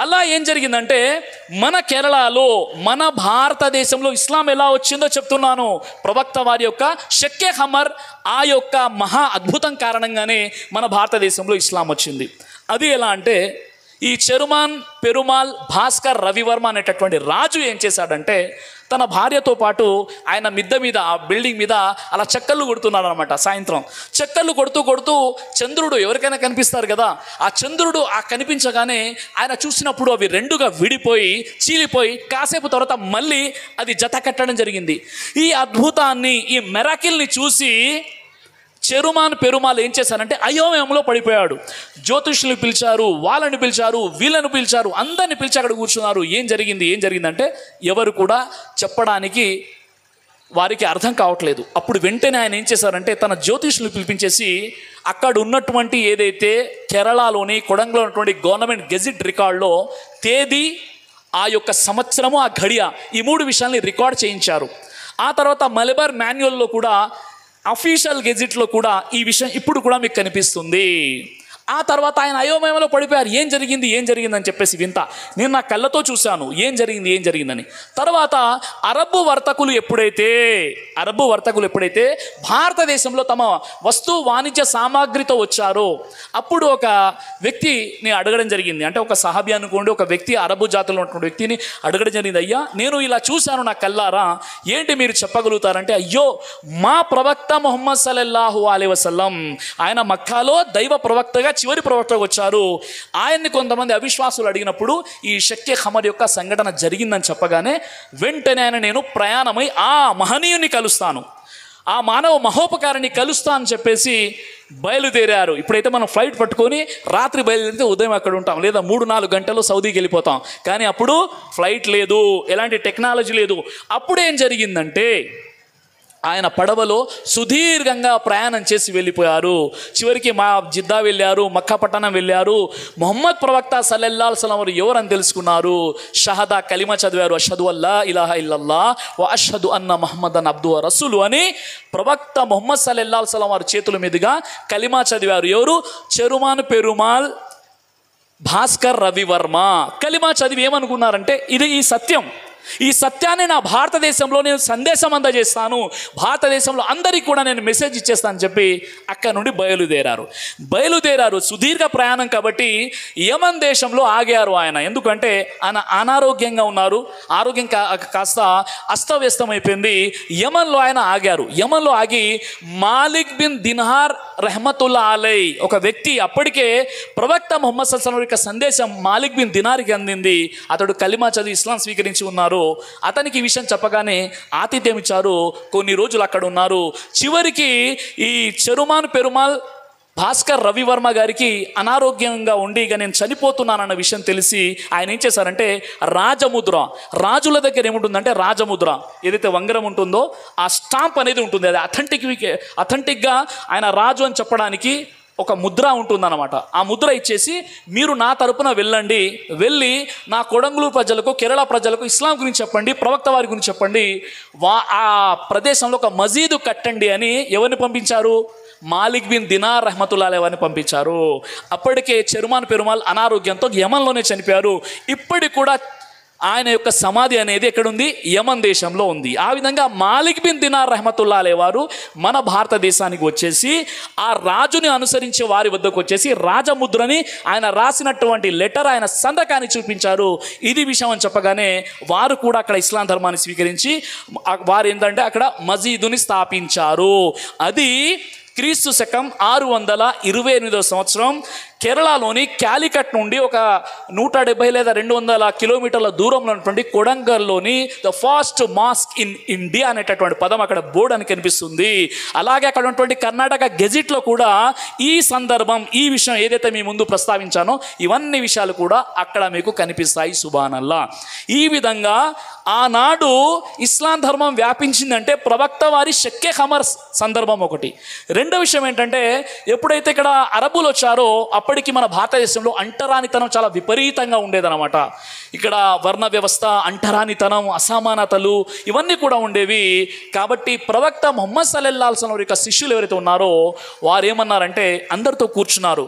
అలా ఏం జరిగిందంటే మన కేరళలో, మన భారతదేశంలో ఇస్లాం ఎలా వచ్చిందో చెప్తున్నాను. ప్రవక్త వారి యొక్క షక్కే ఖమర్ ఆ యొక్క మహా అద్భుతం కారణంగానే మన భారతదేశంలో ఇస్లాం వచ్చింది. అది ఎలా అంటే ఈ చెరుమాన్ పెరుమాల్ భాస్కర్ రవివర్మ అనేటటువంటి రాజు ఏం చేశాడంటే తన భార్యతో పాటు ఆయన మిద్దె మీద, ఆ బిల్డింగ్ మీద అలా చక్కర్లు కొడుతున్నాడు అనమాట. సాయంత్రం చక్కర్లు కొడుతూ చంద్రుడు ఎవరికైనా కనిపిస్తారు కదా, ఆ చంద్రుడు కనిపించగానే ఆయన చూసినప్పుడు అవి 2గా విడిపోయి చీలిపోయి కాసేపు తర్వాత మళ్ళీ అది జత కట్టడం జరిగింది. ఈ అద్భుతాన్ని, ఈ మెరాకిల్ని చూసి చెరుమాన్ పెరుమాల్ ఏం చేశారంటే అయోమయంలో పడిపోయాడు. జ్యోతిష్యులు పిలిచారు, వాళ్ళని పిలిచారు, వీళ్ళని పిలిచారు, అందరిని పిలిచి అక్కడ కూర్చున్నారు. ఏం జరిగిందంటే ఎవరు కూడా చెప్పడానికి వారికి అర్థం కావట్లేదు. అప్పుడు వెంటనే ఆయన ఏం చేశారంటే తన జ్యోతిష్యులు పిలిపించేసి అక్కడ ఉన్నటువంటి ఏదైతే కేరళలోని కొడంగల్లో ఉన్నటువంటి గవర్నమెంట్ గెజిట్ రికార్డులో తేదీ, ఆ యొక్క సంవత్సరము, ఆ ఘడియ, ఈ 3 విషయాల్ని రికార్డ్ చేయించారు. ఆ తర్వాత మలబార్ మాన్యువల్లో కూడా, అఫీషియల్ గెజిట్లో కూడా ఈ విషయం ఇప్పుడు కూడా మీకు కనిపిస్తుంది. ఆ తర్వాత ఆయన అయోమయంలో పడిపోయారు. ఏం జరిగిందని చెప్పేసి వింత. నేను నా కళ్ళతో చూశాను ఏం జరిగిందని. తర్వాత అరబ్బు వర్తకులు ఎప్పుడైతే భారతదేశంలో తమ వస్తు వాణిజ్య సామాగ్రితో వచ్చారో అప్పుడు ఒక వ్యక్తిని అడగడం జరిగింది. అంటే ఒక సహాబీ అనుకోండి, ఒక వ్యక్తి అరబ్బు జాతుల్లో ఉన్నటువంటి వ్యక్తిని అడగడం జరిగింది, అయ్యా నేను ఇలా చూశాను నా కల్లారా, ఏంటి మీరు చెప్పగలుగుతారంటే, అయ్యో మా ప్రవక్త ముహమ్మద్ సల్లల్లాహు అలైహి వసల్లం ఆయన మక్కాలో దైవ ప్రవక్తగా చివరి ప్రవక్తగా వచ్చారు. ఆయన్ని కొంతమంది అవిశ్వాసులు అడిగినప్పుడు ఈ షక్కే ఖమర్ యొక్క సంఘటన జరిగిందని చెప్పగానే వెంటనే ఆయన నేను ప్రయాణమై ఆ మహనీయుని కలుస్తాను, ఆ మానవ మహోపకారిని కలుస్తా అని చెప్పేసి బయలుదేరారు. ఇప్పుడైతే మనం ఫ్లైట్ పట్టుకొని రాత్రి బయలుదేరితే ఉదయం అక్కడ ఉంటాం, లేదా 3-4 గంటల్లో సౌదీకి వెళ్ళిపోతాం. కానీ అప్పుడు ఫ్లైట్ లేదు, ఎలాంటి టెక్నాలజీ లేదు. అప్పుడేం జరిగిందంటే ఆయన పడవలో సుదీర్ఘంగా ప్రయాణం చేసి వెళ్ళిపోయారు. చివరికి జిద్దా వెళ్ళారు, మక్కా పట్టణం వెళ్ళారు. ముహమ్మద్ ప్రవక్త సల్లల్లాహు అలైహి వసల్లం వారు ఎవరని తెలుసుకున్నారు. షహదా కలిమా చదివారు, అష్హదు అల్లా ఇలాహా ఇల్లల్లాహ్ వ అష్హదు అన్న ముహమ్మదన్ అబ్దుహు వ రసూలు అని ప్రవక్త ముహమ్మద్ సల్లల్లాహు అలైహి వసల్లం వారి చేతుల మీదుగా కలిమా చదివారు. ఎవరు? చెరుమాన్ పెరుమాల్ భాస్కర్ రవివర్మ. కలిమా చదివి ఏమనుకున్నారంటే ఇది ఈ సత్యాన్ని నా భారతదేశంలో నేను సందేశం అందజేస్తాను, భారతదేశంలో అందరికీ కూడా నేను మెసేజ్ ఇచ్చేస్తానని చెప్పి అక్కడ నుండి బయలుదేరారు. సుదీర్ఘ ప్రయాణం కాబట్టి యమన్ దేశంలో ఆగారు ఆయన. ఎందుకంటే ఆయన అనారోగ్యంగా ఉన్నారు, ఆరోగ్యం కాస్త అస్తవ్యస్తమైపోయింది. యమన్లో ఆయన ఆగారు. యమన్లో ఆగి మాలిక్ బిన్ దినార్ రహమతుల్లా అలై ఒక వ్యక్తి, అప్పటికే ప్రవక్త ముహమ్మద్ సల్లల్లాహు అలైహి వసల్లం యొక్క సందేశం మాలిక్ బిన్ దినార్కి అందింది. అతడు కలిమా చదివి ఇస్లాం స్వీకరించి ఉన్నారు. అతనికి ఈ విషయం చెప్పగానే ఆతిథ్యం ఇచ్చారు. కొన్ని రోజులు అక్కడ ఉన్నారు. చివరికి ఈ చెరుమాన్ పెరుమాల్ భాస్కర్ రవివర్మ గారికి అనారోగ్యంగా ఉండి ఇక నేను చనిపోతున్నానన్న విషయం తెలిసి ఆయన ఏం చేశారంటే రాజుల దగ్గర ఏముంటుందంటే రాజముద్ర ఏదైతే వంగరం ఉంటుందో ఆ స్టాంప్ అనేది ఉంటుంది. అది అథెంటిక్గా ఆయన రాజు అని చెప్పడానికి ఒక ముద్ర ఉంటుందన్నమాట. ఆ ముద్ర ఇచ్చేసి మీరు నా తరపున వెళ్ళి నా కొడంగలూరు ప్రజలకు, కేరళ ప్రజలకు ఇస్లాం గురించి చెప్పండి, ప్రవక్త వారి గురించి చెప్పండి, ఆ ప్రదేశంలో ఒక మసీదు కట్టండి అని ఎవరిని పంపించారు? మాలిక్ బిన్ దినార్ రహమతుల్లాహి అలైహి వారిని పంపించారు. అప్పటికే చెరుమాన్ పెరుమాల్ అనారోగ్యంతో యమన్లోనే చనిపోయారు. ఇప్పటికి కూడా ఆయన యొక్క సమాధి అనేది ఎక్కడుంది? యమన్ దేశంలో ఉంది. ఆ విధంగా మాలిక్ బిన్ దినార్ రహమతుల్లాహి అలైహి వారు మన భారతదేశానికి వచ్చేసి ఆ రాజుని అనుసరించే వారి వద్దకు వచ్చేసి రాజముద్రని, ఆయన రాసినటువంటి లెటర్, ఆయన సంతకాన్ని చూపించారు. ఇది విషయం అని చెప్పగానే వారు కూడా అక్కడ ఇస్లాం ధర్మాన్ని స్వీకరించి వారు ఏంటంటే అక్కడ మసీదుని స్థాపించారు. అది క్రీస్తు శకం 628వ సంవత్సరం కేరళలోని క్యాలికట్ నుండి ఒక 170 లేదా 200 కిలోమీటర్ల దూరంలో ఉన్నటువంటి కొడంగల్లోని the first mosque in India అనేటటువంటి పదం అక్కడ బోర్డు అని కనిపిస్తుంది. అలాగే అక్కడ ఉన్నటువంటి కర్ణాటక గెజిట్లో కూడా ఈ సందర్భం, ఈ విషయం ఏదైతే మీ ముందు ప్రస్తావించానో ఇవన్నీ విషయాలు కూడా అక్కడ మీకు కనిపిస్తాయి. సుబానల్లా. ఈ విధంగా ఆనాడు ఇస్లాం ధర్మం వ్యాపించిందంటే ప్రవక్త వారి షక్కే ఖమర్ సందర్భం ఒకటి. రెండో విషయం ఏంటంటే ఎప్పుడైతే ఇక్కడ అరబ్బులు వచ్చారో అప్పటికి మన భారతదేశంలో అంటరానితనం చాలా విపరీతంగా ఉండేదన్నమాట. ఇక్కడ వర్ణ వ్యవస్థ, అంటరానితనం, అసమానతలు ఇవన్నీ కూడా ఉండేవి. కాబట్టి ప్రవక్త ముహమ్మద్ సల్లల్లాహు అలైహి వసల్లం యొక్క శిష్యులు ఎవరైతే ఉన్నారో వారు ఏమన్నారంటే అందరితో కూర్చున్నారు.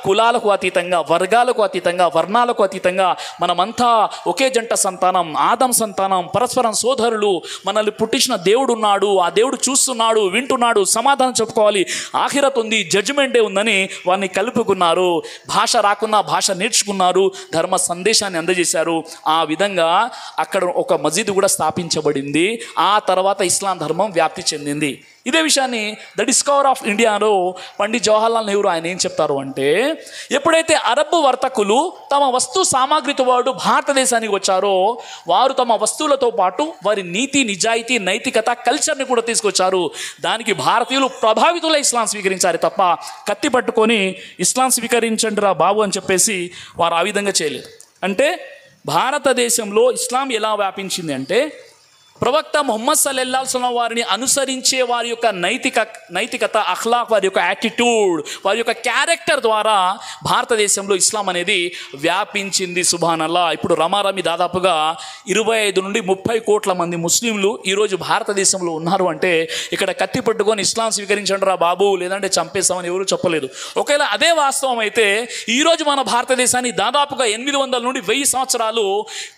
కులాలకు అతీతంగా, వర్గాలకు అతీతంగా, వర్ణాలకు అతీతంగా మనమంతా ఒకే జంట సంతానం, ఆదం సంతానం, పరస్పరం సోదరులు, మనల్ని పుట్టించిన దేవుడు ఉన్నాడు, ఆ దేవుడు చూస్తున్నాడు, వింటున్నాడు, సమాధానం చెప్పుకోవాలి, ఆఖిరత్ ఉంది, జడ్జిమెంట్ డే ఉందని వారిని కలుపుకున్నారు. భాష రాకున్నా భాష నేర్చుకున్నారు, ధర్మ సందేశాన్ని అందజేశారు. ఆ విధంగా అక్కడ ఒక మసీదు కూడా స్థాపించబడింది. ఆ తర్వాత ఇస్లాం ధర్మం వ్యాప్తి చెందింది. ఇదే విషయాన్ని ద డిస్కవర్ ఆఫ్ ఇండియాలో పండిత్ జవహర్లాల్ నెహ్రూ ఆయన ఏం చెప్తారు అంటే ఎప్పుడైతే అరబ్బు వర్తకులు తమ వస్తు సామాగ్రితో వాడు భారతదేశానికి వచ్చారో వారు తమ వస్తువులతో పాటు వారి నీతి, నిజాయితీ, నైతికత, కల్చర్ని కూడా తీసుకొచ్చారు. దానికి భారతీయులు ప్రభావితులై ఇస్లాం స్వీకరించారు తప్ప కత్తి పట్టుకొని ఇస్లాం స్వీకరించండి రా బాబు అని చెప్పేసి వారు ఆ విధంగా చేయలేదు. అంటే భారతదేశంలో ఇస్లాం ఎలా వ్యాపించింది అంటే ప్రవక్త ముహమ్మద్ సల్లల్లాహు అలైహి వసల్లం వారిని అనుసరించే వారి యొక్క నైతికత, అఖ్లాక్, వారి యొక్క యాటిట్యూడ్, వారి యొక్క క్యారెక్టర్ ద్వారా భారతదేశంలో ఇస్లాం అనేది వ్యాపించింది. సుబ్హానల్లా. ఇప్పుడు రమారమి దాదాపుగా 25 నుండి 30 కోట్ల మంది ముస్లింలు ఈరోజు భారతదేశంలో ఉన్నారు అంటే ఇక్కడ కత్తి పట్టుకొని ఇస్లాం స్వీకరించండి రా బాబు, లేదంటే చంపేస్తామని ఎవరు చెప్పలేదు. ఒకవేళ అదే వాస్తవం అయితే ఈరోజు మన భారతదేశాన్ని దాదాపుగా 800 నుండి 1000 సంవత్సరాలు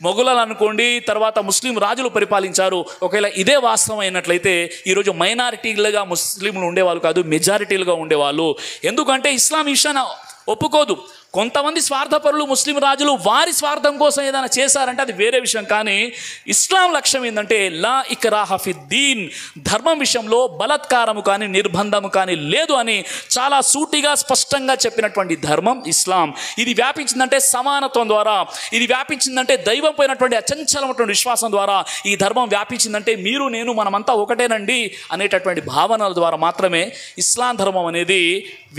మొఘలులు అనుకోండి, తర్వాత ముస్లిం రాజులు పరిపాలించారు. ఒకవేళ ఇదే వాస్తవం అయినట్లయితే ఈరోజు మైనారిటీలుగా ముస్లింలు ఉండేవాళ్ళు కాదు, మెజారిటీలుగా ఉండేవాళ్ళు. ఎందుకంటే ఇస్లాం విషయాన్ని ఒప్పుకోదు. కొంతమంది స్వార్థపరులు ముస్లిం రాజులు వారి స్వార్థం కోసం ఏదైనా చేశారంటే అది వేరే విషయం. కానీ ఇస్లాం లక్ష్యం ఏంటంటే లా ఇక్రాహ ఫిద్దీన్, ధర్మం విషయంలో బలత్కారము కానీ నిర్బంధము కానీ లేదు అని చాలా సూటిగా స్పష్టంగా చెప్పినటువంటి ధర్మం ఇస్లాం. ఇది వ్యాపించిందంటే సమానత్వం ద్వారా, ఇది వ్యాపించిందంటే దైవం పోయినటువంటి అచంచలమైనటువంటి విశ్వాసం ద్వారా, ఈ ధర్మం వ్యాపించిందంటే మీరు నేను మనమంతా ఒకటేనండి అనేటటువంటి భావనల ద్వారా మాత్రమే ఇస్లాం ధర్మం అనేది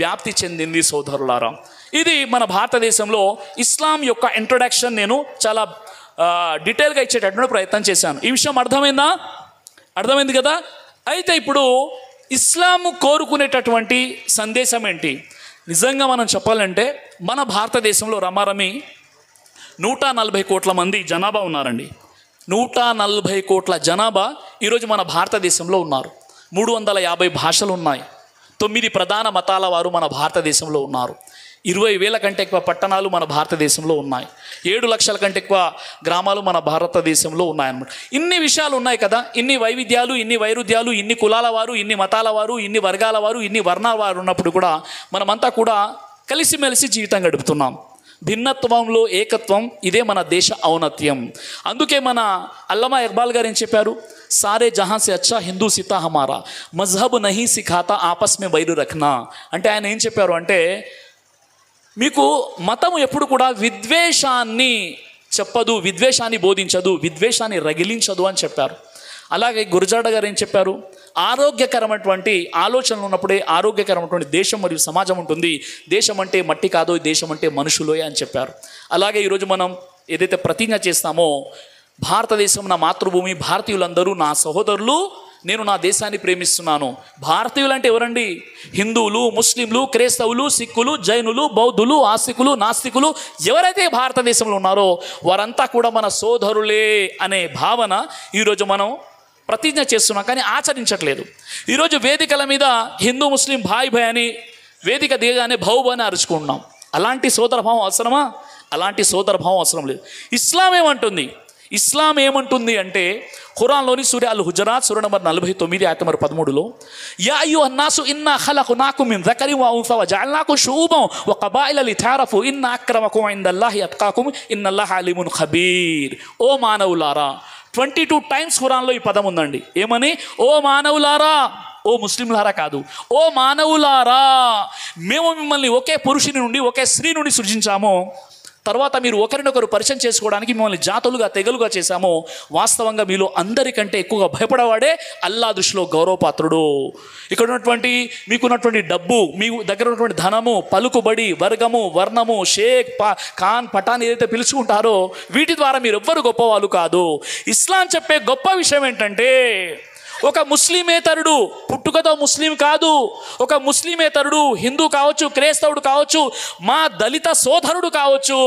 వ్యాప్తి చెందింది సోదరులారా. ఇది మన భారతదేశంలో ఇస్లాం యొక్క ఇంట్రొడక్షన్ నేను చాలా డీటెయిల్గా ఇచ్చేటటువంటి ప్రయత్నం చేశాను. ఈ విషయం అర్థమైంది కదా. అయితే ఇప్పుడు ఇస్లాం కోరుకునేటటువంటి సందేశం ఏంటి? నిజంగా మనం చెప్పాలంటే మన భారతదేశంలో రమారమి 140 కోట్ల మంది జనాభా ఉన్నారండి. 140 కోట్ల జనాభా ఈరోజు మన భారతదేశంలో ఉన్నారు. 350 భాషలు ఉన్నాయి. 9 ప్రధాన మతాల వారు మన భారతదేశంలో ఉన్నారు. 20,000 కంటే ఎక్కువ పట్టణాలు మన భారతదేశంలో ఉన్నాయి. 7 లక్షల కంటే ఎక్కువ గ్రామాలు మన భారతదేశంలో ఉన్నాయన్నమాట. ఇన్ని విషయాలు ఉన్నాయి కదా, ఇన్ని వైవిధ్యాలు, ఇన్ని వైరుధ్యాలు, ఇన్ని కులాల వారు, ఇన్ని మతాల వారు, ఇన్ని వర్గాల వారు, ఇన్ని వర్ణాల వారు ఉన్నప్పుడు కూడా మనమంతా కూడా కలిసిమెలిసి జీవితం గడుపుతున్నాం. భిన్నత్వంలో ఏకత్వం, ఇదే మన దేశ ఔన్నత్యం. అందుకే మన అల్లమా ఇక్బాల్ గారు ఏం చెప్పారు? సారే జహాం సే అచ్చా హిందూ సితా హమారా, మజ్హబ్ నహీ సిఖాతా ఆపస్ మే వైరు రఖనా. అంటే ఆయన ఏం చెప్పారు అంటే మీకు మతము ఎప్పుడు కూడా విద్వేషాన్ని చెప్పదు, విద్వేషాన్ని బోధించదు, విద్వేషాన్ని రగిలించదు అని చెప్పారు. అలాగే గురజాడ గారు ఏం చెప్పారు? ఆరోగ్యకరమైనటువంటి ఆలోచనలు ఉన్నప్పుడే ఆరోగ్యకరమైనటువంటి దేశం మరియు సమాజం ఉంటుంది. దేశం అంటే మట్టి కాదు, దేశం అంటే మనుషులే అని చెప్పారు. అలాగే ఈరోజు మనం ఏదైతే ప్రతిజ్ఞ చేస్తామో, భారతదేశం నా మాతృభూమి, భారతీయులందరూ నా సహోదరులు, నేను నా దేశాన్ని ప్రేమిస్తున్నాను. భారతీయులు అంటే ఎవరండి? హిందువులు, ముస్లింలు, క్రైస్తవులు, సిక్కులు, జైనులు, బౌద్ధులు, ఆస్తికులు, నాస్తికులు, ఎవరైతే భారతదేశంలో ఉన్నారో వారంతా కూడా మన సోదరులే అనే భావన ఈరోజు మనం ప్రతిజ్ఞ చేస్తున్నాం, కానీ ఆచరించట్లేదు. ఈరోజు వేదికల మీద హిందూ ముస్లిం భాయ్ భాయ్ అని వేదిక దిగగానే భౌ అని అరుచుకుంటున్నాం. అలాంటి సోదరభావం అవసరమా? అలాంటి సోదరభావం అవసరం లేదు. ఇస్లాం ఏమంటుంది అంటే ఖురాన్లోని సూర అల్ హుజరాత్ సూర నంబర్ 49 ఆయత నంబర్ 13లో యా అయ్యుహన్నాసు ఇన్నా ఖలఖనాకుం మిన్ జకరిన్ వ ఉన్సా వ జఅల్నాకుం షుఊబన్ వ ఖబాయిల లితఅరఫు ఇన్న అక్రమకుం ఇందల్లాహి అత్కాకుం ఇన్నల్లాహ అలీమున్ ఖబీర్. ఓ మానవులారా, 22 టైమ్స్ ఖురాన్లో ఈ పదం ఉందండి. ఏమని? ఓ మానవులారా, ఓ ముస్లింలారా కాదు, ఓ మానవులారా, మేము మిమ్మల్ని ఒకే పురుషుని నుండి, ఒకే స్త్రీ నుండి సృజించాము. తర్వాత మీరు ఒకరినొకరు పరిచయం చేసుకోవడానికి మిమ్మల్ని జాతులుగా, తెగలుగా చేశాము. వాస్తవంగా మీలో అందరికంటే ఎక్కువగా భయపడేవాడే అల్లా దృష్టిలో గౌరవపాత్రుడు. ఇక్కడ ఉన్నటువంటి మీకున్నటువంటి డబ్బు, మీ దగ్గర ఉన్నటువంటి ధనము, పలుకుబడి, వర్గము, వర్ణము, షేక్, ఖాన్, పఠాన్ ఏదైతే పిలుచుకుంటారో వీటి ద్వారా మీరు ఎవ్వరు గొప్పవాళ్ళు కాదు. ఇస్లాం చెప్పే గొప్ప విషయం ఏంటంటే ఒక ముస్లిమేతరుడు పుట్టుకతో ముస్లిం కాదు, ఒక ముస్లిమేతరుడు హిందూ కావచ్చు, క్రైస్తవుడు కావచ్చు, మా దళిత సోదరుడు కావచ్చు,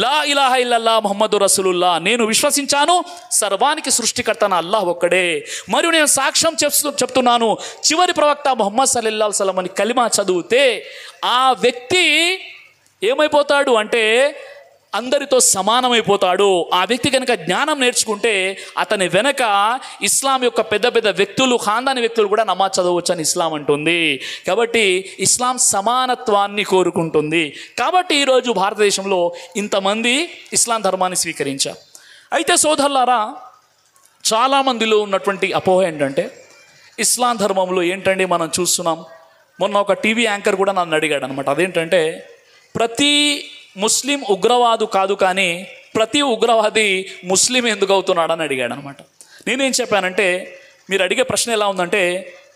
లా ఇలాహ ఇల్లల్లా ముహమ్మదు రసూలుల్లా, నేను విశ్వసించాను సర్వానికి సృష్టికర్తన అల్లాహ్ ఒక్కడే, మరియు నేను సాక్ష్యం చెప్తున్నాను చివరి ప్రవక్త ముహమ్మద్ సల్లల్లాహు అలైహి వసల్లం అని కలిమా చదివితే ఆ వ్యక్తి ఏమైపోతాడు అంటే అందరితో సమానమైపోతాడు. ఆ వ్యక్తి కనుక జ్ఞానం నేర్చుకుంటే అతని వెనక ఇస్లాం యొక్క పెద్ద పెద్ద వ్యక్తులు, ఖాందాని వ్యక్తులు కూడా నమాజ్ చదవచ్చు అని ఇస్లాం అంటుంది. కాబట్టి ఇస్లాం సమానత్వాన్ని కోరుకుంటుంది. కాబట్టి ఈరోజు భారతదేశంలో ఇంతమంది ఇస్లాం ధర్మాన్ని స్వీకరించారు. అయితే సోదరులారా, చాలామందిలో ఉన్నటువంటి అపోహ ఏంటంటే ఇస్లాం ధర్మంలో ఏంటండి మనం చూస్తున్నాం. మొన్న ఒక టీవీ యాంకర్ కూడా నన్ను అడిగాడు అనమాట. అదేంటంటే ప్రతి ముస్లిం ఉగ్రవాదు కాదు, కానీ ప్రతి ఉగ్రవాది ముస్లిం ఎందుకు అవుతున్నాడని అడిగాడు అనమాట. నేనేం చెప్పానంటే మీరు అడిగే ప్రశ్న ఎలా ఉందంటే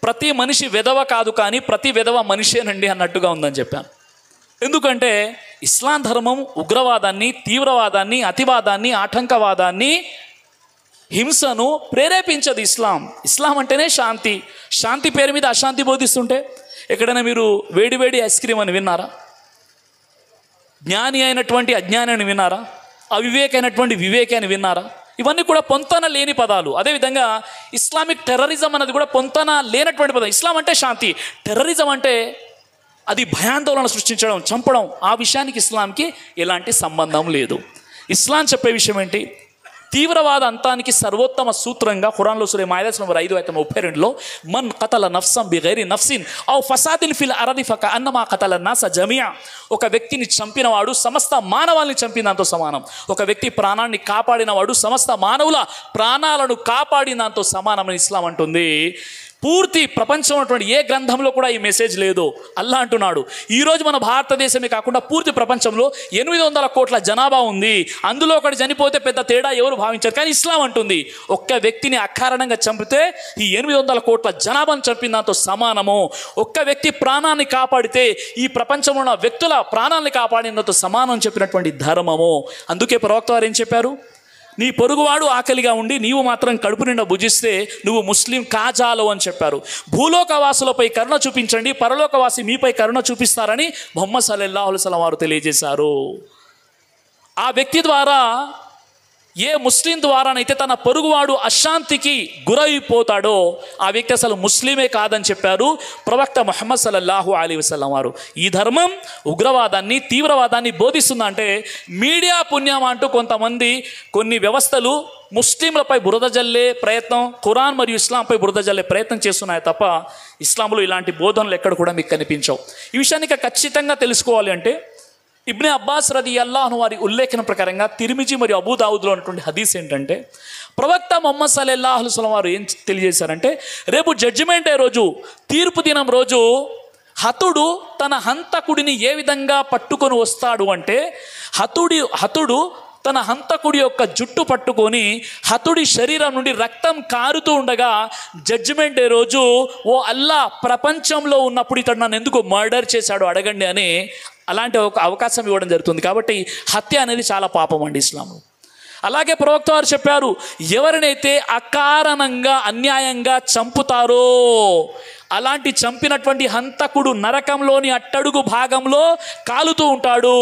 ప్రతి మనిషి వెధవ కాదు, కానీ ప్రతి వెధవ మనిషేనండి అన్నట్టుగా ఉందని చెప్పాను. ఎందుకంటే ఇస్లాం ధర్మం ఉగ్రవాదాన్ని, తీవ్రవాదాన్ని, అతివాదాన్ని, ఆటంకవాదాన్ని హింసను ప్రేరేపించదు ఇస్లాం. ఇస్లాం అంటేనే శాంతి. శాంతి పేరు మీద అశాంతి బోధిస్తుంటే ఎక్కడైనా మీరు వేడి వేడి ఐస్ క్రీమ్ అని విన్నారా? జ్ఞాని అయినటువంటి అజ్ఞాని అని విన్నారా? అవివేకైనటువంటి వివేకి అని విన్నారా? ఇవన్నీ కూడా పొంతన లేని పదాలు. అదేవిధంగా ఇస్లామిక్ టెర్రరిజం అనేది కూడా పొంతన లేనటువంటి పదం. ఇస్లాం అంటే శాంతి, టెర్రరిజం అంటే అది భయాందోళన సృష్టించడం, చంపడం. ఆ విషయానికి ఇస్లాంకి ఎలాంటి సంబంధం లేదు. ఇస్లాం చెప్పే విషయం ఏంటి? తీవ్రవాద అంతానికి సర్వోత్తమ సూత్రంగా ఖురాన్లో సూరా మాయిదా 5:32 మన్ ఖతల నఫ్సన్ బిగైరి నఫ్సిన్ ఔ ఫసాదిన్ ఫిల్ అరది ఫకఅన్నమా ఖతల నాస జమియా. ఒక వ్యక్తిని చంపినవాడు సమస్త మానవాల్ని చంపినంతో సమానం. ఒక వ్యక్తి ప్రాణాన్ని కాపాడినవాడు సమస్త మానవుల ప్రాణాలను కాపాడినంతో సమానమని ఇస్లాం అంటుంది. పూర్తి ప్రపంచంలో ఉన్నటువంటి ఏ గ్రంథంలో కూడా ఈ మెసేజ్ లేదు. అల్లా అంటున్నాడు, ఈరోజు మన భారతదేశమే కాకుండా పూర్తి ప్రపంచంలో 800 కోట్ల జనాభా ఉంది. అందులో ఒకటి చనిపోతే పెద్ద తేడా ఎవరు భావించారు. కానీ ఇస్లాం అంటుంది, ఒక్క వ్యక్తిని అకారణంగా చంపితే ఈ 800 కోట్ల జనాభాను చంపినంతో సమానము. ఒక్క వ్యక్తి ప్రాణాన్ని కాపాడితే ఈ ప్రపంచంలో ఉన్న వ్యక్తుల ప్రాణాన్ని కాపాడినంతో సమానం చెప్పినటువంటి ధర్మము. అందుకే ప్రవక్త వారు ఏం చెప్పారు? నీ పొరుగువాడు ఆకలిగా ఉండి నీవు మాత్రం కడుపు నిండా భుజిస్తే నువ్వు ముస్లిం కాజాలో అని చెప్పారు. భూలోకవాసులపై కరుణ చూపించండి, పరలోకవాసి మీపై కరుణ చూపిస్తారని ముహమ్మద్ సల్లల్లాహు అలైహి వసల్లం వారు తెలియజేశారు. ఆ వ్యక్తి ద్వారా, ఏ ముస్లిం ద్వారానైతే తన పొరుగువాడు అశాంతికి గురైపోతాడో ఆ వ్యక్తి అసలు ముస్లిమే కాదని చెప్పారు ప్రవక్త ముహమ్మద్ సల్లల్లాహు అలైహి వసల్లం వారు. ఈ ధర్మం ఉగ్రవాదాన్ని, తీవ్రవాదాన్ని బోధిస్తుందంటే మీడియా పుణ్యం అంటూ కొంతమంది కొన్ని వ్యవస్థలు ముస్లింలపై బురద జల్లే ప్రయత్నం, ఖురాన్ మరియు ఇస్లాంపై బురద జల్లే ప్రయత్నం చేస్తున్నాయి తప్ప ఇస్లాంలో ఇలాంటి బోధనలు ఎక్కడ కూడా మీకు కనిపించవు. ఈ విషయాన్ని ఖచ్చితంగా తెలుసుకోవాలి అంటే ఇబ్నే అబ్బాస్ రదియల్లాహు అన్హు వారి ఉల్లేఖనం ప్రకారంగా తిర్మిజీ మరియు అబూ దావుద్లో ఉన్నటువంటి హదీస్ ఏంటంటే ప్రవక్త ముహమ్మద్ సల్లల్లాహు అలైహి వసల్లం వారు ఏం తెలియజేశారంటే రేపు జడ్జిమెంట్ డే రోజు, తీర్పు దినం రోజు హతుడు తన హంతకుడిని ఏ విధంగా పట్టుకొని వస్తాడు అంటే హతుడు తన హంతకుడి యొక్క జుట్టు పట్టుకొని హతుడి శరీరం నుండి రక్తం కారుతూ ఉండగా జడ్జిమెంట్ డే రోజు, ఓ అల్లా, ప్రపంచంలో ఉన్నప్పుడు ఇతడు నన్ను ఎందుకు మర్డర్ చేశాడు అడగండి అని అలాంటి ఒక అవకాశం ఇవ్వడం జరుగుతుంది. కాబట్టి హత్య అనేది చాలా పాపం అండి ఇస్లాంలో. అలాగే ప్రవక్త వారు చెప్పారు, ఎవరినైతే అకారణంగా అన్యాయంగా చంపుతారో అలాంటి చంపినటువంటి హంతకుడు నరకంలోని అట్టడుగు భాగంలో కాలుతూ ఉంటాడు.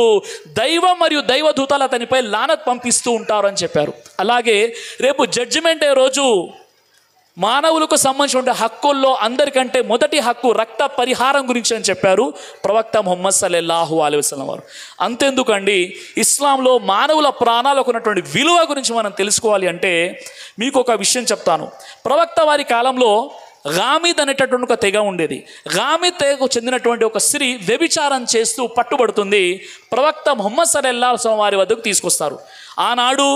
దైవం మరియు దైవదూతలు అతనిపై లానత్ పంపిస్తూ ఉంటారు అని చెప్పారు. అలాగే రేపు జడ్జిమెంట్ డే రోజు మానవులకు సంబంధించిన హక్కుల్లో అందరికంటే మొదటి హక్కు రక్త పరిహారం గురించి అని చెప్పారు ప్రవక్త ముహమ్మద్ సల్లల్లాహు అలైహి వసల్లం వారు. అంతెందుకండి, ఇస్లాంలో మానవుల ప్రాణాలకు ఉన్నటువంటి విలువ గురించి మనం తెలుసుకోవాలి అంటే మీకు ఒక విషయం చెప్తాను. ప్రవక్త వారి కాలంలో గామిద్ అనేటటువంటి ఒక తెగ ఉండేది. గామిద్ తెగకు చెందినటువంటి ఒక స్త్రీ వ్యభిచారం చేస్తూ పట్టుబడుతుంది. ప్రవక్త ముహమ్మద్ సల్లల్లాహు అలైహి వసల్లం వారి వద్దకు తీసుకొస్తారు. ఆనాడు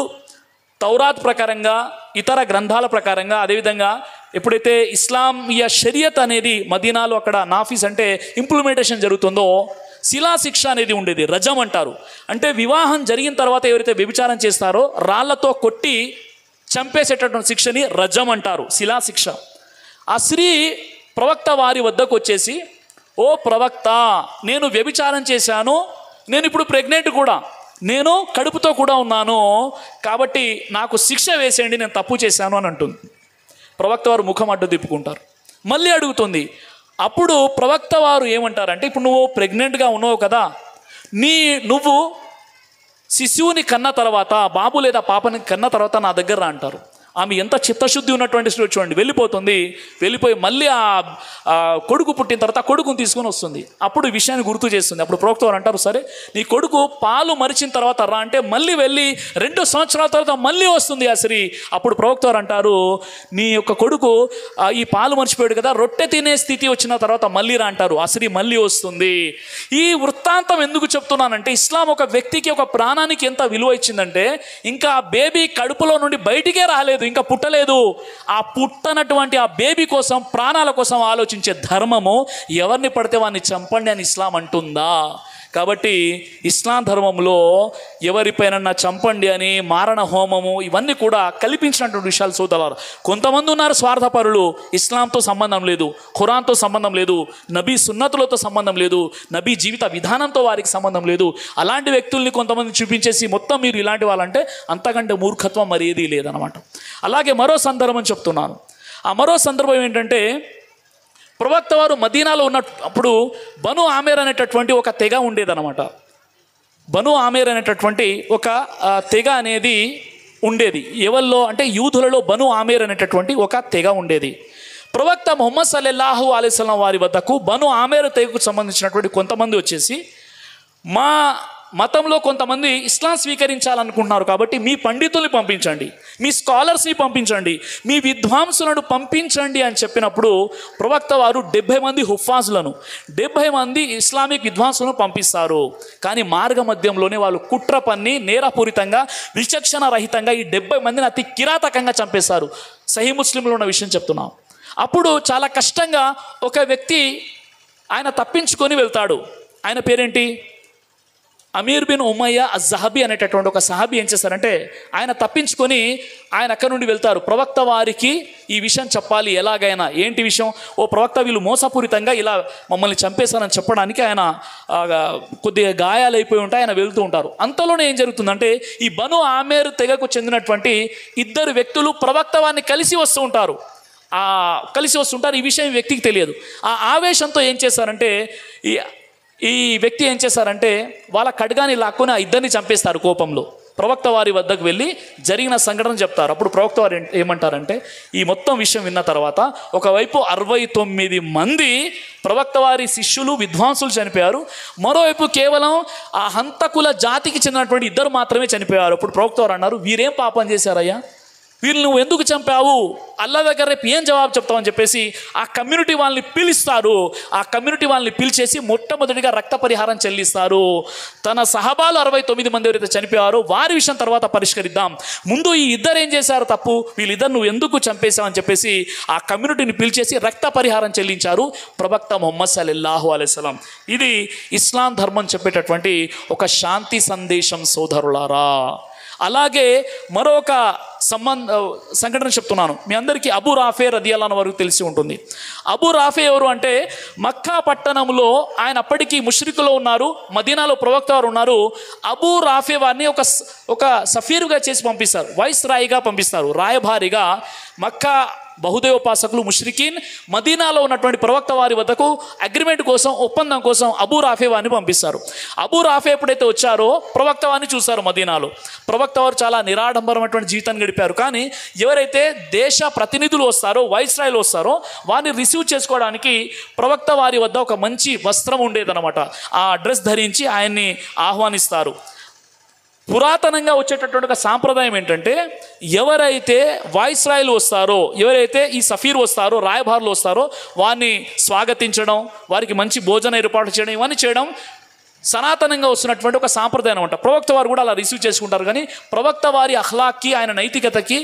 తౌరాత్ ప్రకారంగా, ఇతర గ్రంథాల ప్రకారంగా, అదేవిధంగా ఎప్పుడైతే ఇస్లామియ షరియత్ అనేది మదీనాలో అక్కడ నాఫీస్ అంటే ఇంప్లిమెంటేషన్ జరుగుతుందో శిలాశిక్ష అనేది ఉండేది. రజం అంటారు. అంటే వివాహం జరిగిన తర్వాత ఎవరైతే వ్యభిచారం చేస్తారో రాళ్లతో కొట్టి చంపేసేటటువంటి శిక్షని రజం అంటారు, శిలాశిక్ష. ఆ స్త్రీ ప్రవక్త వారి వద్దకు వచ్చేసి, ఓ ప్రవక్త, నేను వ్యభిచారం చేశాను, నేను ఇప్పుడు ప్రెగ్నెంట్ కూడా, నేను కడుపుతో కూడా ఉన్నాను, కాబట్టి నాకు శిక్ష వేసేయండి, నేను తప్పు చేశాను అని అంటుంది. ప్రవక్త వారు ముఖం అడ్డు తిప్పుకుంటారు. మళ్ళీ అడుగుతుంది. అప్పుడు ప్రవక్త వారు ఏమంటారంటే, ఇప్పుడు నువ్వు ప్రెగ్నెంట్గా ఉన్నావు కదా, నువ్వు శిశువుని కన్న తర్వాత, బాబు లేదా పాపని కన్న తర్వాత నా దగ్గర రా అంటారు. ఆమె ఎంత చిత్తశుద్ధి ఉన్నటువంటి స్త్రీ చూడండి, వెళ్ళిపోతుంది. వెళ్ళిపోయి మళ్ళీ ఆ కొడుకు పుట్టిన తర్వాత కొడుకుని తీసుకొని వస్తుంది. అప్పుడు ఈ విషయాన్ని గుర్తు చేస్తుంది. అప్పుడు ప్రవక్త వారు అంటారు, సరే నీ కొడుకు పాలు మరిచిన తర్వాత రా అంటే మళ్ళీ వెళ్ళి 2 సంవత్సరాల తర్వాత మళ్ళీ వస్తుంది ఆ స్త్రీ. అప్పుడు ప్రవక్త వారు అంటారు, నీ యొక్క కొడుకు ఈ పాలు మర్చిపోయాడు కదా, రొట్టె తినే స్థితి వచ్చిన తర్వాత మళ్ళీ రా అంటారు. ఆ స్త్రీ మళ్ళీ వస్తుంది. ఈ వృత్తాంతం ఎందుకు చెప్తున్నానంటే, ఇస్లాం ఒక వ్యక్తికి, ఒక ప్రాణానికి ఎంత విలువ ఇచ్చిందంటే, ఇంకా ఆ బేబీ కడుపులో నుండి బయటికే రాలేదు, ఇంకా పుట్టలేదు. ఆ పుట్టనటువంటి ఆ బేబీ కోసం, ప్రాణాల కోసం ఆలోచించే ధర్మము ఎవరిని పడితే వాడిని చంపండి అని ఇస్లాం అంటుందా? కాబట్టి ఇస్లాం ధర్మంలో ఎవరిపైన చంపండి అని మారణ హోమము ఇవన్నీ కూడా కల్పించినటువంటి విషయాలు సోదరులారా. కొంతమంది ఉన్నారు స్వార్థపరులు, ఇస్లాంతో సంబంధం లేదు, ఖురాన్తో సంబంధం లేదు, నబీ సున్నతులతో సంబంధం లేదు, నబీ జీవిత విధానంతో వారికి సంబంధం లేదు. అలాంటి వ్యక్తుల్ని కొంతమంది చూపించేసి మొత్తం మీరు ఇలాంటి వాళ్ళంటే అంతకంటే మూర్ఖత్వం మరి ఏదీ లేదనమాట. అలాగే మరో సందర్భం చెప్తున్నాను. ఆ మరో సందర్భం ఏంటంటే, ప్రవక్త వారు మదీనాలో ఉన్నప్పుడు బను ఆమేర్ అనేటటువంటి ఒక తెగ ఉండేదన్నమాట. బను ఆమేర్ అనేటటువంటి ఒక తెగ అనేది ఉండేది. ఎవరిలో అంటే యూదులలో బను ఆమేర్ అనేటటువంటి ఒక తెగ ఉండేది. ప్రవక్త ముహమ్మద్ సల్లల్లాహు అలైహి వసల్లం వారి వద్దకు బను ఆమేర్ తెగకు సంబంధించినటువంటి కొంతమంది వచ్చేసి, మా మతంలో కొంతమంది ఇస్లాం స్వీకరించాలనుకుంటున్నారు కాబట్టి మీ పండితుల్ని పంపించండి, మీ స్కాలర్స్ని పంపించండి, మీ విద్వాంసులను పంపించండి అని చెప్పినప్పుడు ప్రవక్త వారు 70 మంది హుఫాజులను 70 మంది ఇస్లామిక్ విద్వాంసులను పంపిస్తారు. కానీ మార్గ మధ్యంలోనే వాళ్ళు కుట్ర పన్ని నేరపూరితంగా విచక్షణ రహితంగా ఈ 70 మందిని అతి కిరాతకంగా చంపేశారు. సహీ ముస్లింలో ఉన్న విషయం చెప్తున్నాం. అప్పుడు చాలా కష్టంగా ఒక వ్యక్తి ఆయన తప్పించుకొని వెళ్తాడు. ఆయన పేరేంటి? అమీర్ బిన్ ఉమయ్య అజ్-జహబీ అనేటటువంటి ఒక సహాబీ ఏం చేశారంటే, ఆయన తప్పించుకొని ఆయన అక్కడి నుండి వెళ్తారు. ప్రవక్త వారికి ఈ విషయం చెప్పాలి ఎలాగైనా. ఏంటి విషయం? ఓ ప్రవక్త, వీళ్ళు మోసపూరితంగా ఇలా మమ్మల్ని చంపేశారని చెప్పడానికి ఆయన కొద్దిగా గాయాలైపోయి ఉంటాయి, ఆయన వెళ్తూ ఉంటారు. అంతలోనే ఏం జరుగుతుందంటే, ఈ బను ఆమేర్ తెగకు చెందినటువంటి 2 వ్యక్తులు ప్రవక్త వారిని కలిసి వస్తుంటారు. ఈ విషయం వ్యక్తికి తెలియదు. ఆ ఆవేశంతో ఏం చేశారంటే, ఈ వ్యక్తి ఏం చేశారంటే వాళ్ళ ఖడ్గాని లాక్కొని ఆ 2 చంపేస్తారు కోపంలో. ప్రవక్త వారి వద్దకు వెళ్ళి జరిగిన సంఘటన చెప్తారు. అప్పుడు ప్రవక్త వారు ఏమంటారంటే, ఈ మొత్తం విషయం విన్న తర్వాత ఒకవైపు 69 మంది ప్రవక్త వారి శిష్యులు విద్వాంసులు చనిపోయారు, మరోవైపు కేవలం ఆ హంతకుల జాతికి చెందినటువంటి 2 మాత్రమే చనిపోయారు. అప్పుడు ప్రవక్త వారు అన్నారు, వీరేం పాపం చేశారయ్యా, వీళ్ళు నువ్వు ఎందుకు చంపావు, అల్లా దగ్గర రేపు ఏం జవాబు చెప్తావని చెప్పేసి ఆ కమ్యూనిటీ వాళ్ళని పిలుస్తారు. ఆ కమ్యూనిటీ వాళ్ళని పిలిచేసి మొట్టమొదటిగా రక్త పరిహారం చెల్లిస్తారు. తన సహబాలు 69 మంది ఎవరైతే చనిపోయారో వారి విషయం తర్వాత పరిష్కరిద్దాం, ముందు ఈ 2 ఏం చేశారు తప్పు, వీళ్ళిద్దరు నువ్వు ఎందుకు చంపేశావని చెప్పేసి ఆ కమ్యూనిటీని పిలిచేసి రక్త పరిహారం చెల్లించారు ప్రవక్త ముహమ్మద్ సల్లల్లాహు అలైహి వసల్లం. ఇది ఇస్లాం ధర్మం చెప్పేటటువంటి ఒక శాంతి సందేశం సోదరులారా. అలాగే మరొక సంఘటన చెప్తున్నాను మీ అందరికీ. అబూ రాఫే రదియల్లాహు అన్హు వరకు తెలిసి ఉంటుంది. అబూ రాఫే ఎవరు అంటే, మక్కా పట్టణంలో ఆయన అప్పటికీ ముష్రికులో ఉన్నారు, మదీనాలో ప్రవక్త వారు ఉన్నారు. అబూ రాఫే వారిని ఒక సఫీరుగా చేసి పంపిస్తారు, వైస్ రాయిగా పంపిస్తారు, రాయభారిగా. మక్కా బహుదేవోపాసకులు ముష్రికీన్ మదీనాలో ఉన్నటువంటి ప్రవక్త వారి వద్దకు అగ్రిమెంట్ కోసం, ఒప్పందం కోసం అబూ రాఫే వారిని పంపిస్తారు. అబూ రాఫే ఎప్పుడైతే వచ్చారో ప్రవక్త వారిని చూశారు మదీనాలో. ప్రవక్త వారు చాలా నిరాడంబరమైనటువంటి జీవితాన్ని గడిపారు. కానీ ఎవరైతే దేశ ప్రతినిధులు వస్తారో, వైస్రాయ్లు వస్తారో, వారిని రిసీవ్ చేసుకోవడానికి ప్రవక్త వారి వద్ద ఒక మంచి వస్త్రం ఉండేదన్నమాట. ఆ డ్రెస్ ధరించి ఆయన్ని ఆహ్వానిస్తారు. పురాతనంగా వచ్చేటటువంటి ఒక సాంప్రదాయం ఏంటంటే, ఎవరైతే వాయిస్రాయ్లు వస్తారో, ఎవరైతే ఈ సఫీర్ వస్తారో, రాయబారులు వస్తారో, వారిని స్వాగతించడం, వారికి మంచి భోజన ఏర్పాటు చేయడం, ఇవన్నీ చేయడం సనాతనంగా వస్తున్నటువంటి ఒక సాంప్రదాయం అనమాట. ప్రవక్త వారు కూడా అలా రిసీవ్ చేసుకుంటారు. కానీ ప్రవక్త వారి అఖ్లాక్కి, ఆయన నైతికతకి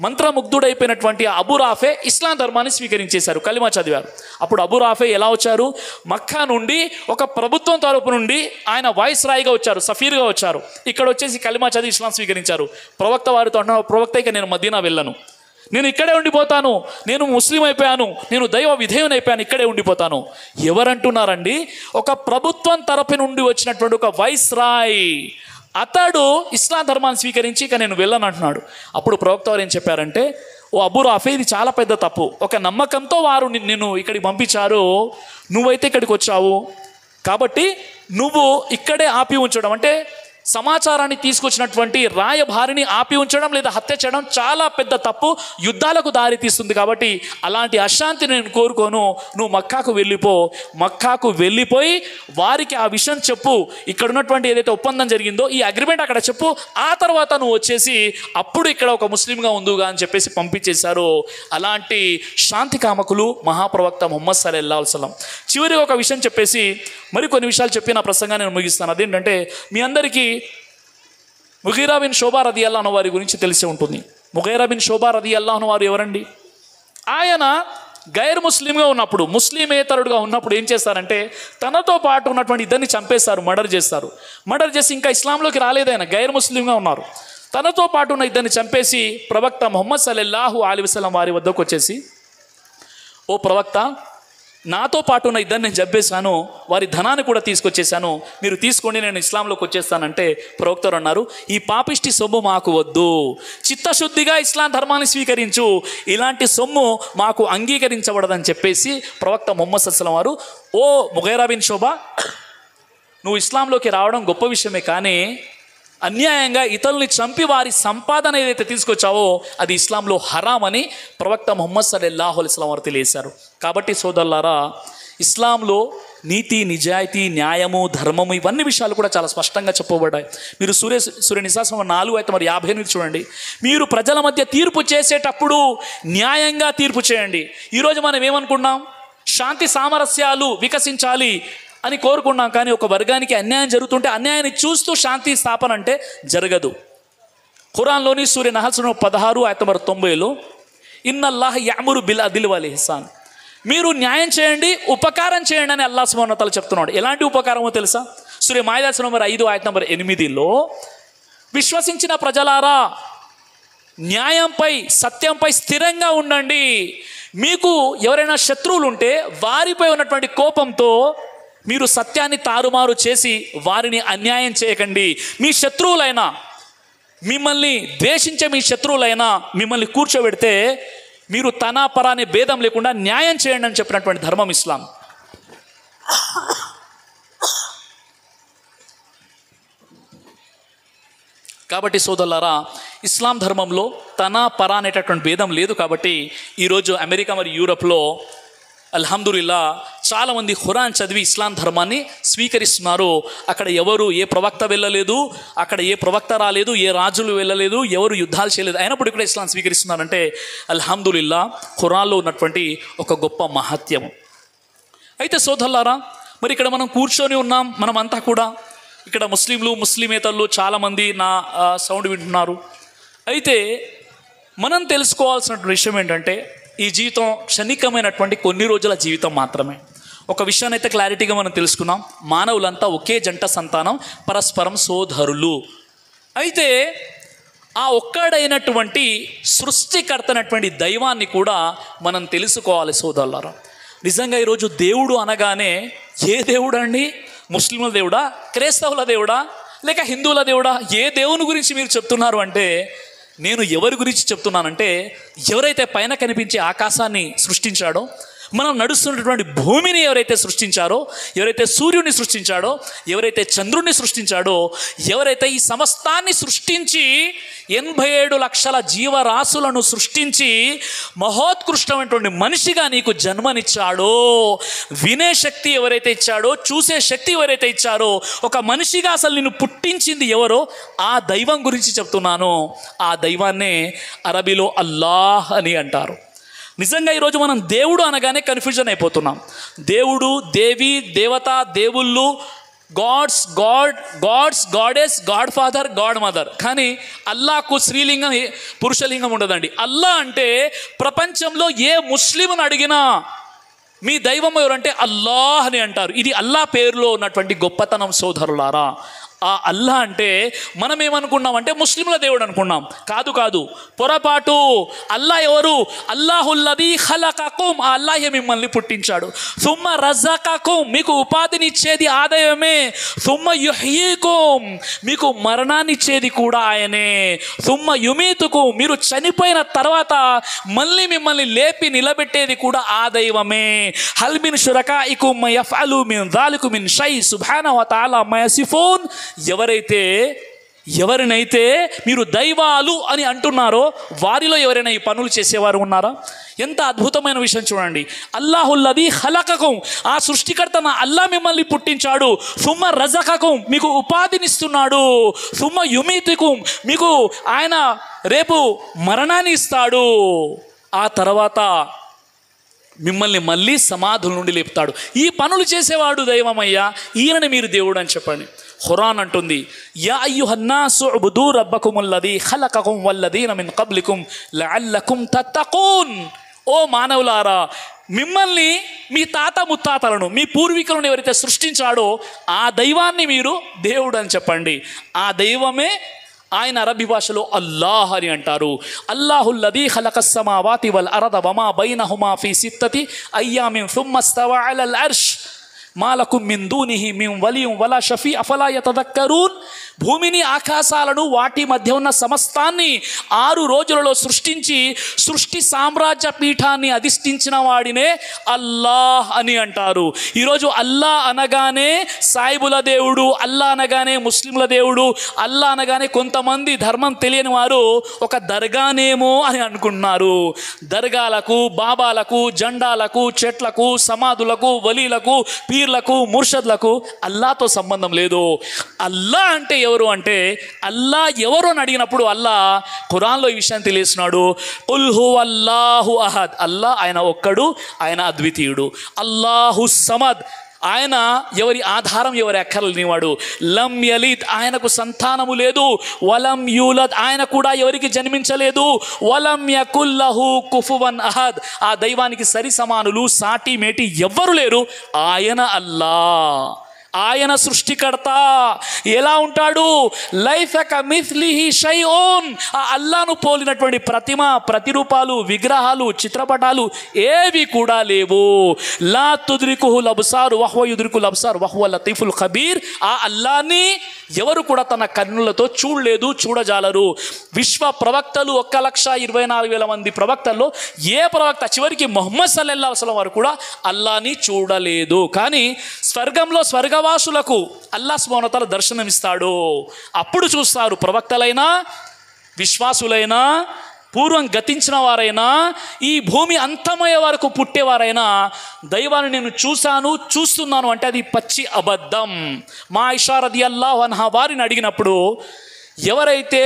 మంత్రముగ్ధుడైపోయినటువంటి అబూ రాఫే ఇస్లాం ధర్మాన్ని స్వీకరించేశారు, కలిమా చదివారు. అప్పుడు అబూ రాఫే ఎలా వచ్చారు? మక్కా నుండి ఒక ప్రభుత్వం తరపు నుండి ఆయన వాయిస్ రాయిగా వచ్చారు, సఫీర్గా వచ్చారు. ఇక్కడ వచ్చేసి కలిమా చదివి ఇస్లాం స్వీకరించారు. ప్రవక్త వారితో అన్నారు, ప్రవక్త ఇక నేను మదీనా వెళ్ళను, నేను ఇక్కడే ఉండిపోతాను, నేను ముస్లిం అయిపోయాను, నేను దైవ విధేయుని అయిపోయాను, ఇక్కడే ఉండిపోతాను. ఎవరంటున్నారండి? ఒక ప్రభుత్వం తరపు నుండి వచ్చినటువంటి ఒక వైస్ రాయ్, అతడు ఇస్లాం ధర్మాన్ని స్వీకరించి ఇక నేను వెళ్ళను అంటున్నాడు. అప్పుడు ప్రవక్త వారు ఏం చెప్పారంటే, ఓ అబూ రాఫే, ఇది చాలా పెద్ద తప్పు. ఒక నమ్మకంతో వారు నిన్ను ఇక్కడికి పంపించారు, నువ్వైతే ఇక్కడికి వచ్చావు కాబట్టి నువ్వు ఇక్కడే ఆపి ఉంచడం, అంటే సమాచారాన్ని తీసుకొచ్చినటువంటి రాయభారిని ఆపి ఉంచడం లేదా హత్య చేయడం చాలా పెద్ద తప్పు, యుద్ధాలకు దారి తీస్తుంది. కాబట్టి అలాంటి అశాంతిని నేను కోరుకోను, నువ్వు మక్కాకు వెళ్ళిపో, మక్కాకు వెళ్ళిపోయి వారికి ఆ విషయం చెప్పు, ఇక్కడ ఉన్నటువంటి ఏదైతే ఒప్పందం జరిగిందో ఈ అగ్రిమెంట్ అక్కడ చెప్పు, ఆ తర్వాత నువ్వు వచ్చేసి అప్పుడు ఇక్కడ ఒక ముస్లింగా ఉందుగా అని చెప్పేసి పంపించేశారు. అలాంటి శాంతి కామకులు మహాప్రవక్త ముహమ్మద్ సల్లల్లాహు అలైహి వసల్లం. చివరి ఒక విషయం చెప్పేసి మరి కొన్ని విషయాలు చెప్పి నా ప్రసంగాన్ని నేను ముగిస్తాను. అదేంటంటే, మీ అందరికీ ముగీరా బిన్ షోబా రదియల్లాహు అన్హు వారి గురించి తెలిసి ఉంటుంది. ముగీరా బిన్ షోబా రదియల్లాహు అన్హు వారు ఎవరండి? ఆయన గైర్ ముస్లింగా ఉన్నప్పుడు, ముస్లిమేతరుడుగా ఉన్నప్పుడు ఏం చేస్తారంటే తనతో పాటు ఉన్నటువంటి ఇద్దరిని చంపేస్తారు, మర్డర్ చేస్తారు. మర్డర్ చేసి ఇంకా ఇస్లాంలోకి రాలేదైనా, గైర్ ముస్లింగా ఉన్నారు. తనతో పాటు ఉన్న ఇద్దరిని చంపేసి ప్రవక్త ముహమ్మద్ సల్లల్లాహు అలైహి వసల్లం వారి వద్దకు వచ్చేసి, ఓ ప్రవక్త, నాతో పాటు ఉన్న ఇద్దరిని నేను చంపేశాను, వారి ధనాన్ని కూడా తీసుకొచ్చేసాను, మీరు తీసుకోండి, నేను ఇస్లాంలోకి వచ్చేస్తానంటే ప్రవక్తలు అన్నారు, ఈ పాపిష్టి సొమ్ము మాకు వద్దు, చిత్తశుద్ధిగా ఇస్లాం ధర్మాన్ని స్వీకరించు, ఇలాంటి సొమ్ము మాకు అంగీకరించబడదని చెప్పేసి ప్రవక్త ముహమ్మద్ సల్లల్లాహు వారు, ఓ ముగైరా బిన్ షోబా, నువ్వు ఇస్లాంలోకి రావడం గొప్ప విషయమే, కానీ అన్యాయంగా ఇతరుల్ని చంపి వారి సంపాదన ఏదైతే తీసుకొచ్చావో అది ఇస్లాంలో హరాం అని ప్రవక్త ముహమ్మద్ సల్లల్లాహు అలైహి వసల్లం వారు తెలియజేశారు. కాబట్టి సోదరులారా, ఇస్లాంలో నీతి, నిజాయితీ, న్యాయము, ధర్మము, ఇవన్నీ విషయాలు కూడా చాలా స్పష్టంగా చెప్పబడ్డాయి. మీరు సూర్య నిసా 4:58 చూడండి. మీరు ప్రజల మధ్య తీర్పు చేసేటప్పుడు న్యాయంగా తీర్పు చేయండి. ఈరోజు మనం ఏమనుకున్నాం, శాంతి సామరస్యాలు వికసించాలి అని కోరుకున్నాం, కానీ ఒక వర్గానికి అన్యాయం జరుగుతుంటే అన్యాయాన్ని చూస్తూ శాంతి స్థాపన అంటే జరగదు. ఖురాన్లోని సూర్య నహల్ 16:90 ఇన్నల్లాహ్ యఅమురు బిల్ అదిల్ వల్ ఇహ్సాన్, మీరు న్యాయం చేయండి, ఉపకారం చేయండి అని అల్లాహ్ సుబ్హానహు వ తఆలా చెప్తున్నాడు. ఎలాంటి ఉపకారమో తెలుసా? సూర్య మాయిదా 5:8 విశ్వసించిన ప్రజలారా, న్యాయంపై, సత్యంపై స్థిరంగా ఉండండి. మీకు ఎవరైనా శత్రువులు ఉంటే వారిపై ఉన్నటువంటి కోపంతో మీరు సత్యాన్ని తారుమారు చేసి వారిని అన్యాయం చేయకండి. మీ శత్రువులైనా, మిమ్మల్ని ద్వేషించే మీ శత్రువులైనా మిమ్మల్ని కూర్చోబెడితే మీరు తన పర అనే భేదం లేకుండా న్యాయం చేయండి అని చెప్పినటువంటి ధర్మం ఇస్లాం. కాబట్టి సోదరులారా, ఇస్లాం ధర్మంలో తన పర అనేటటువంటి భేదం లేదు. కాబట్టి ఈరోజు అమెరికా మరియు యూరప్లో అల్హమ్దులిల్లా చాలామంది ఖురాన్ చదివి ఇస్లాం ధర్మాన్ని స్వీకరిస్తున్నారు. అక్కడ ఎవరు, ఏ ప్రవక్త వెళ్ళలేదు, అక్కడ ఏ ప్రవక్త రాలేదు, ఏ రాజులు వెళ్ళలేదు, ఎవరు యుద్ధాలు చేయలేదు, అయినప్పుడు ఇక్కడ ఇస్లాం స్వీకరిస్తున్నారంటే అల్హమ్దులిల్లా ఖురాన్లో ఉన్నటువంటి ఒక గొప్ప మహత్యము. అయితే సోదరులారా, మరి ఇక్కడ మనం కూర్చొని ఉన్నాం, మనమంతా కూడా ఇక్కడ ముస్లింలు, ముస్లిమేతరులు చాలామంది నా సౌండ్ వింటున్నారు. అయితే మనం తెలుసుకోవాల్సిన విషయం ఏంటంటే, ఈ జీవితం క్షణికమైనటువంటి కొన్ని రోజుల జీవితం మాత్రమే. ఒక విషయాన్ని అయితే క్లారిటీగా మనం తెలుసుకున్నాం, మానవులంతా ఒకే జంట సంతానం, పరస్పరం సోదరులు. అయితే ఆ ఒక్కడైనటువంటి సృష్టికర్త అయినటువంటి దైవాన్ని కూడా మనం తెలుసుకోవాలి సోదరులారా. నిజంగా ఈరోజు దేవుడు అనగానే ఏ దేవుడు అండి? ముస్లింల దేవుడా, క్రైస్తవుల దేవుడా, లేక హిందువుల దేవుడా? ఏ దేవుని గురించి మీరు చెప్తున్నారు అంటే, నేను ఎవరి గురించి చెప్తున్నానంటే, ఎవరైతే పైన కనిపించే ఆకాశాన్ని సృష్టించాడో, మనం నడుస్తున్నటువంటి భూమిని ఎవరైతే సృష్టించారో, ఎవరైతే సూర్యుడిని సృష్టించాడో, ఎవరైతే చంద్రుడిని సృష్టించాడో, ఎవరైతే ఈ సమస్తాన్ని సృష్టించి 87 లక్షల జీవరాశులను సృష్టించి మహోత్కృష్టమైనటువంటి మనిషిగా నీకు జన్మనిచ్చాడో, వినే శక్తి ఎవరైతే ఇచ్చాడో, చూసే శక్తి ఎవరైతే ఇచ్చారో, ఒక మనిషిగా అసలు నిన్ను పుట్టించింది ఎవరో ఆ దైవం గురించి చెప్తున్నాను. ఆ దైవాన్నే అరబీలో అల్లాహ్ అని అంటారు. నిజంగా ఈరోజు మనం దేవుడు అనగానే కన్ఫ్యూజన్ అయిపోతున్నాం. దేవుడు, దేవి, దేవత, దేవుళ్ళు, gods, goddess, god father, god mother. కానీ అల్లాహకు స్త్రీలింగం, పురుషలింగం ఉండదండి. అల్లా అంటే ప్రపంచంలో ఏ ముస్లింను అడిగినా మీ దైవం ఎవరంటే అల్లాహ్ అని అంటారు. ఇది అల్లా పేరులో ఉన్నటువంటి గొప్పతనం సోదరులారా. ఆ అల్లా అంటే మనం ఏమనుకున్నామంటే ముస్లింల దేవుడు అనుకున్నాం. కాదు, పొరపాటు. అల్లా ఎవరు? అల్లాహుల్లదీ ఖలకకుం, ఆ అల్లాహే మిమ్మల్ని పుట్టించాడు. సుమ్మ రజకకుం, మీకు ఉపాధినిచ్చేది ఆ దైవమే. సుమ్మ యుహ్యీకుం, మీకు మరణాన్నిచ్చేది కూడా ఆయనే. సుమ్మ యుమీతుకుం, మీరు చనిపోయిన తర్వాత మళ్ళీ మిమ్మల్ని లేపి నిలబెట్టేది కూడా ఆ దైవమే. హల్ మిన్ షురకాయికుం మ యఫ్అలు మిన్ జాలికుం మిన్ షై సుబ్హానహు వ తఆలా మ యసిఫూన్. ఎవరినైతే మీరు దైవాలు అని అంటున్నారో వారిలో ఎవరైనా ఈ పనులు చేసేవారు ఉన్నారా? ఎంత అద్భుతమైన విషయం చూడండి. అల్లాహుల్లదీ ఖలకకుం, ఆ సృష్టికర్త నా అల్లా మిమ్మల్ని పుట్టించాడు. సుమ్మ రజకకుం, మీకు ఉపాధినిస్తున్నాడు. సుమ్మ యుమీతుకుం, మీకు ఆయన రేపు మరణాన్ని ఇస్తాడు. ఆ తర్వాత మిమ్మల్ని మళ్ళీ సమాధుల నుండి లేపుతాడు. ఈ పనులు చేసేవాడు దైవమయ్యా, ఈయనని మీరు దేవుడు అని చెప్పండి. ఖురాన్ అంటుంది, యా అయ్యుహన్నాసు ఉబుదూ రబ్బకుముల్లదీ ఖలకకుం వల్లదీన మిన్ కబ్లికుం లఅల్లకుం తత్తఖూన్. ఓ మానవులారా, మిమ్మల్ని మీ తాత ముత్తాతలను మీ పూర్వీకులను ఎవరైతే సృష్టించాడో ఆ దైవాన్ని మీరు దేవుడు అని చెప్పండి. ఆ దైవమే ఆయన అరబీ భాషలో అల్లాహ్ అని అంటారు. అల్లాహుల్లదీ ఖలఖస్ సమావాతి వల్ అర్ద వమా బైనహుమా ఫీ సిత్తతి అయ్యామిన్ సుమ్మ ఇస్తవా అలల్ అర్ష్ మా లకుం మిన్ దూనిహి మిన్ వలియ్యిన్ వలా షఫీ అఫలా యతదక్కరూన్. భూమిని ఆకాశాలను వాటి మధ్య ఉన్న సమస్తాన్ని 6 రోజులలో సృష్టించి సృష్టి సామ్రాజ్య పీఠాన్ని అధిష్ఠించిన వాడినే అల్లాహ్ అని అంటారు. ఈరోజు అల్లా అనగానే సాయిబుల దేవుడు, అల్లా అనగానే ముస్లింల దేవుడు, అల్లా అనగానే కొంతమంది ధర్మం తెలియని వారు ఒక దర్గానేమో అని అనుకుంటున్నారు. దర్గాలకు, బాబాలకు, జెండాలకు, చెట్లకు, సమాధులకు, వలీలకు, పీర్లకు, ముర్షద్లకు అల్లాతో సంబంధం లేదు. అల్లా అంటే ఎవరు అంటే, అల్లా ఎవరు అని అడిగినప్పుడు అల్లా ఖురాన్లో ఈ విషయాన్ని తెలియస్తున్నాడు. కుల్ హువల్లాహు అహద్, అల్లా ఆయన ఒక్కడు, ఆయన అద్వితీయుడు. అల్లాహు సమద్, ఆయన ఎవరి ఆధారం, ఎవరి అక్కర్లేనివాడు. లం యలిద్, ఆయనకు సంతానము లేదు. వలం యూలద్, ఆయన కూడా ఎవరికి జన్మించలేదు. వలం యకుల్ లహు కుఫువన్ అహద్, ఆ దైవానికి సరి సమానులు, సాటి మేటి ఎవ్వరు లేరు. ఆయన అల్లా, ఆయన సృష్టికర్త. ఎలా ఉంటాడు? లైఫ్ కమిస్లిహి షైఉన్, ఆ అల్లాను పోలినటువంటి ప్రతిమ, ప్రతిరూపాలు, విగ్రహాలు, చిత్రపటాలు ఏవి కూడా లేవు. లా తుద్రికుహుల్ అబ్సార్ వహువ యుద్రికుల్ అబ్సార్ వహువ లతీఫుల్ ఖబీర్, ఆ అల్లాని ఎవరు కూడా తన కన్నులతో చూడలేదు, చూడజాలరు. విశ్వ ప్రవక్తలు 1,24,000 మంది ప్రవక్తల్లో ఏ ప్రవక్త, చివరికి ముహమ్మద్ సల్లల్లాహు అలైహి వసల్లం వారు కూడా అల్లాని చూడలేదు. కానీ స్వర్గంలో స్వర్గవాసులకు అల్లాహ్ సుబ్హానహు వ తఆలా దర్శనమిస్తాడు. అప్పుడు చూస్తారు. ప్రవక్తలైనా, విశ్వాసులైనా, పూర్వం గతించిన వారైనా, ఈ భూమి అంతమయ్యే వరకు పుట్టేవారైనా దైవాన్ని నేను చూశాను, చూస్తున్నాను అంటే అది పచ్చి అబద్ధం. మా ఆయిషా రదియల్లాహు అన్హా వారిని అడిగినప్పుడు, ఎవరైతే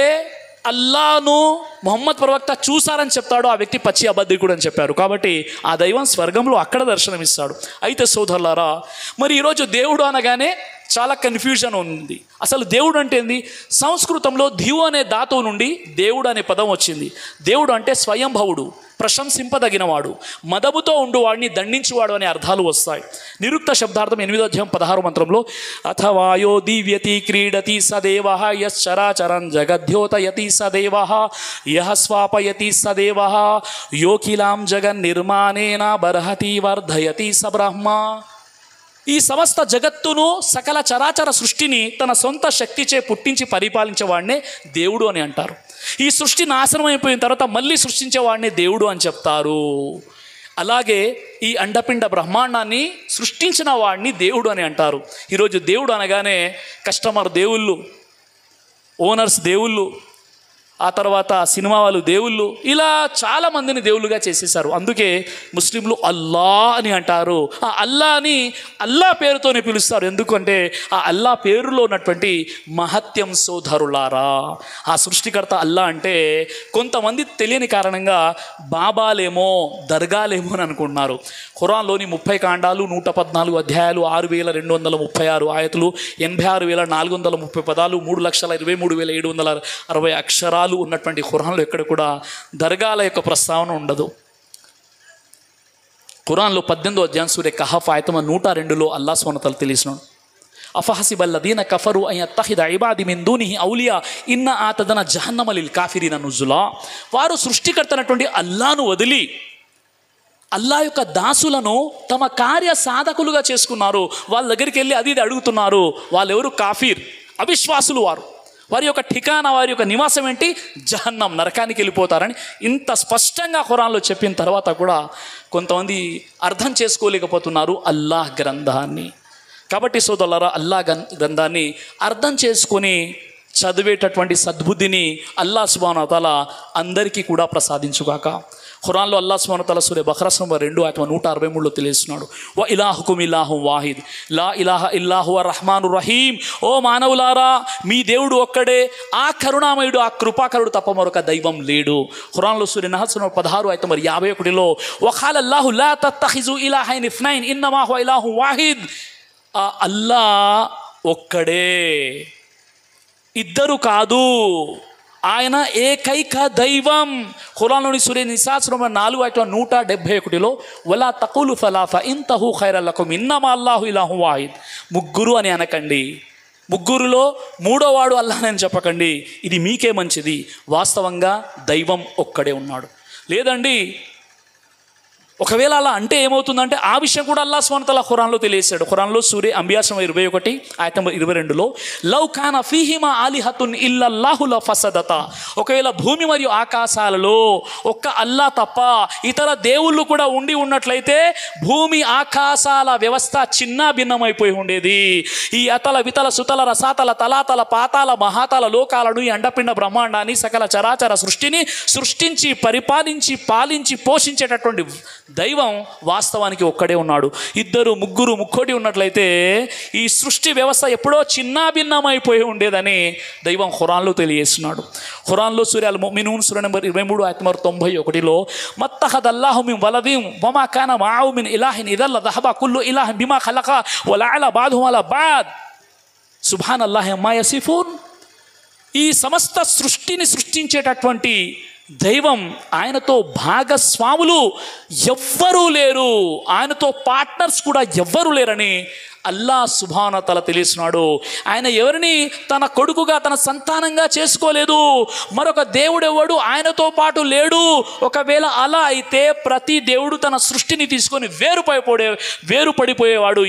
అల్లాను ముహమ్మద్ ప్రవక్త చూసారని చెప్తాడో ఆ వ్యక్తి పచ్చి అబద్ధికుడు అని చెప్పారు. కాబట్టి ఆ దైవం స్వర్గంలో అక్కడ దర్శనమిస్తాడు. అయితే సోదరులారా, మరి ఈరోజు దేవుడు అనగానే చాలా కన్ఫ్యూజన్ ఉంది. అసలు దేవుడు అంటే ఏంది? సంస్కృతంలో దివు అనే ధాతువు నుండి దేవుడు అనే పదం వచ్చింది. దేవుడు అంటే స్వయంభవుడు, ప్రశంసింపదగినవాడు, మదముతో ఉండువాడిని దండించువాడు అనే అర్థాలు వస్తాయి. నిరుక్త శబ్దార్థం 8వ అధ్యాయం 16వ మంత్రంలో అథవాయో దివ్యతి క్రీడతి సదేవః యశ్చరాచరం జగద్యోతయతి సదేవః యః స్వాపయతి సదేవః యోకిలాం జగన్ నిర్మాణేన బర్హతి వర్ధయతి స బ్రహ్మ. ఈ సమస్త జగత్తును, సకల చరాచర సృష్టిని తన సొంత శక్తిచే పుట్టించి పరిపాలించేవాడినే దేవుడు అని అంటారు. ఈ సృష్టి నాశనం అయిపోయిన తర్వాత మళ్ళీ సృష్టించేవాడినే దేవుడు అని చెప్తారు. అలాగే ఈ అండపిండ బ్రహ్మాండాన్ని సృష్టించిన వాడిని దేవుడు అని అంటారు. ఈరోజు దేవుడు అనగానే కస్టమర్ దేవుళ్ళు, ఓనర్స్ దేవుళ్ళు, ఆ తర్వాత సినిమా వాళ్ళు దేవుళ్ళు, ఇలా చాలామందిని దేవుళ్ళుగా చేసేసారు. అందుకే ముస్లింలు అల్లా అని అంటారు. ఆ అల్లా అని అల్లా పేరుతోనే పిలుస్తారు. ఎందుకంటే ఆ అల్లా పేరులో ఉన్నటువంటి మహత్యం. సోదరులారా, ఆ సృష్టికర్త అల్లా అంటే కొంతమంది తెలియని కారణంగా బాబాలేమో, దర్గాలేమో అని అనుకుంటున్నారు. ఖురాన్లోని 30 కాండాలు, 114 అధ్యాయాలు, 6,236 ఆయతులు, 86,430 పదాలు, 3,23,760 అక్షరాలు ఉన్నటువంటి ఖురాన్లో ఎక్కడ కూడా దర్గాల యొక్క ప్రస్తావన ఉండదు. ఖురాన్లో 18వ అధ్యాయం సూరే కహఫ్ ఆయతం 102లో అల్లాహ్ సుబ్హానహు వ తఆలా తెలియజేస్తున్నాడు. అఫహసిబల్లదీన కఫరు అన్ యత్తఖిద ఇబాది మిన్ దూనిహి ఔలియా ఇన్న ఆతదన జహన్నమ లిల్ కాఫిరీన నుజులా. వారు సృష్టికర్తనటువంటి అల్లాను వదిలి అల్లా యొక్క దాసులను తమ కార్య సాధకులుగా చేసుకున్నారు. వాళ్ళ దగ్గరికి వెళ్ళి అది ఇది అడుగుతున్నారు. వాళ్ళెవరు? కాఫీర్, అవిశ్వాసులు. వారి యొక్క ఠికానా, వారి యొక్క నివాసం ఏంటి? జహన్నం, నరకానికి వెళ్ళిపోతారని ఇంత స్పష్టంగా ఖురాన్లో చెప్పిన తర్వాత కూడా కొంతమంది అర్థం చేసుకోలేకపోతున్నారు అల్లాహ్ గ్రంథాన్ని. కాబట్టి సోదరులారా, అల్లాహ్ గ్రంథాన్ని అర్థం చేసుకొని చదివేటటువంటి సద్బుద్ధిని అల్లాహ్ సుబ్హానహు వ తఆలా అందరికీ కూడా ప్రసాదించుగాక. ఖురాన్లో అల్లాహ్ సుబ్హానహు వ తఆలా సూరే బఖరా నంబర్ 2 ఆయతం 163లో తెలియజేస్తున్నాడు. వ ఇలాహుకుం ఇలాహుం వాహిద్ లా ఇలాహ ఇల్లా హువ రహ్మానుర్ రహీం. ఓ మానవులారా, మీ దేవుడు ఒక్కడే, ఆ కరుణామయుడు, ఆ కృపాకరుడు తప్ప మరొక దైవం లేడు. ఖురాన్లో సూరే నహల్ నంబర్ 16 ఆయతం 51లో వఖాల అల్లాహు లా తత్తఖిజు ఇలాహైన్ ఇస్నైన్ ఇన్నమా హువ ఇలాహుం వాహిద్. ఆ అల్లా ఒక్కడే, ఇద్దరు కాదు. ఆయన ఏకైక దైవం. ఖురాన్లోని సూర నిసా 4:171 వలా తఖూలు సలాస ఇంతహు ఖైరల్ లకుమ్ ఇన్నమా అల్లాహు ఇలాహు వాహిద్. ముగ్గురు అని అనకండి, ముగ్గురులో మూడోవాడు అల్లాహ్ చెప్పకండి, ఇది మీకే మంచిది. వాస్తవంగా దైవం ఒక్కడే ఉన్నాడు. లేదండి, ఒకవేళ అలా అంటే ఏమవుతుందంటే ఆ విషయం కూడా అల్లాహ్ సుబ్హానహు వ తఆలా ఖురాన్లో తెలియజేశాడు. ఖురాన్లో సూరే అంబియా 21:22 లౌ కాన ఫీహిమా ఆలిహతున్ ఇల్లల్లాహు లఫసదతా. ఒకవేళ భూమి మరియు ఆకాశాలలో ఒక్క అల్లాహ్ తప్ప ఇతర దేవుళ్ళు కూడా ఉండి ఉన్నట్లయితే భూమి ఆకాశాల వ్యవస్థ చిన్న భిన్నమైపోయి ఉండేది. ఈ అతల వితల సుతల రసాతల తలాతల పాతాల మహాతల లోకాలను, ఈ అండపిండ బ్రహ్మాండాన్ని, సకల చరాచర సృష్టిని సృష్టించి పరిపాలించి పాలించి పోషించేటటువంటి దైవం వాస్తవానికి ఒక్కడే ఉన్నాడు. ఇద్దరు ముగ్గురు ముక్కోటి ఉన్నట్లయితే ఈ సృష్టి వ్యవస్థ ఎప్పుడో చిన్నాభిన్నమైపోయి ఉండేదని దైవం ఖురాన్లో తెలియజేస్తున్నాడు. ఖురాన్లో సూర అల్ ముమినూన్ సూర నంబర్ 23:91 మత్తఖదల్లాహు మిన్ వలదిన్ వమా కాన మఅహు మిన్ ఇలాహిన్ ఇదల్ల దహబ కుల్లు ఇలాహిన్ బిమా ఖలక వలఅల బాదుహుమ్ అలా బాద్ సుబ్హానల్లాహి అమ్మా యసిఫూన్. ఈ సమస్త సృష్టిని సృష్టించేటటువంటి దైవం, ఆయనతో భాగస్వాములు ఎవ్వరూ లేరు, ఆయనతో పార్ట్నర్స్ కూడా ఎవ్వరూ లేరని అల్లాహ్ సుబ్హానహు వ తఆలా తెలియజేస్తున్నాడు. ఆయన ఎవరిని తన కొడుకుగా తన సంతానంగా చేసుకోలేదు. మరొక దేవుడెవడు ఆయనతో పాటు లేడు. ఒకవేళ అలా అయితే ప్రతి దేవుడు తన సృష్టిని తీసుకొని వేరు పడిపోయేవాడు.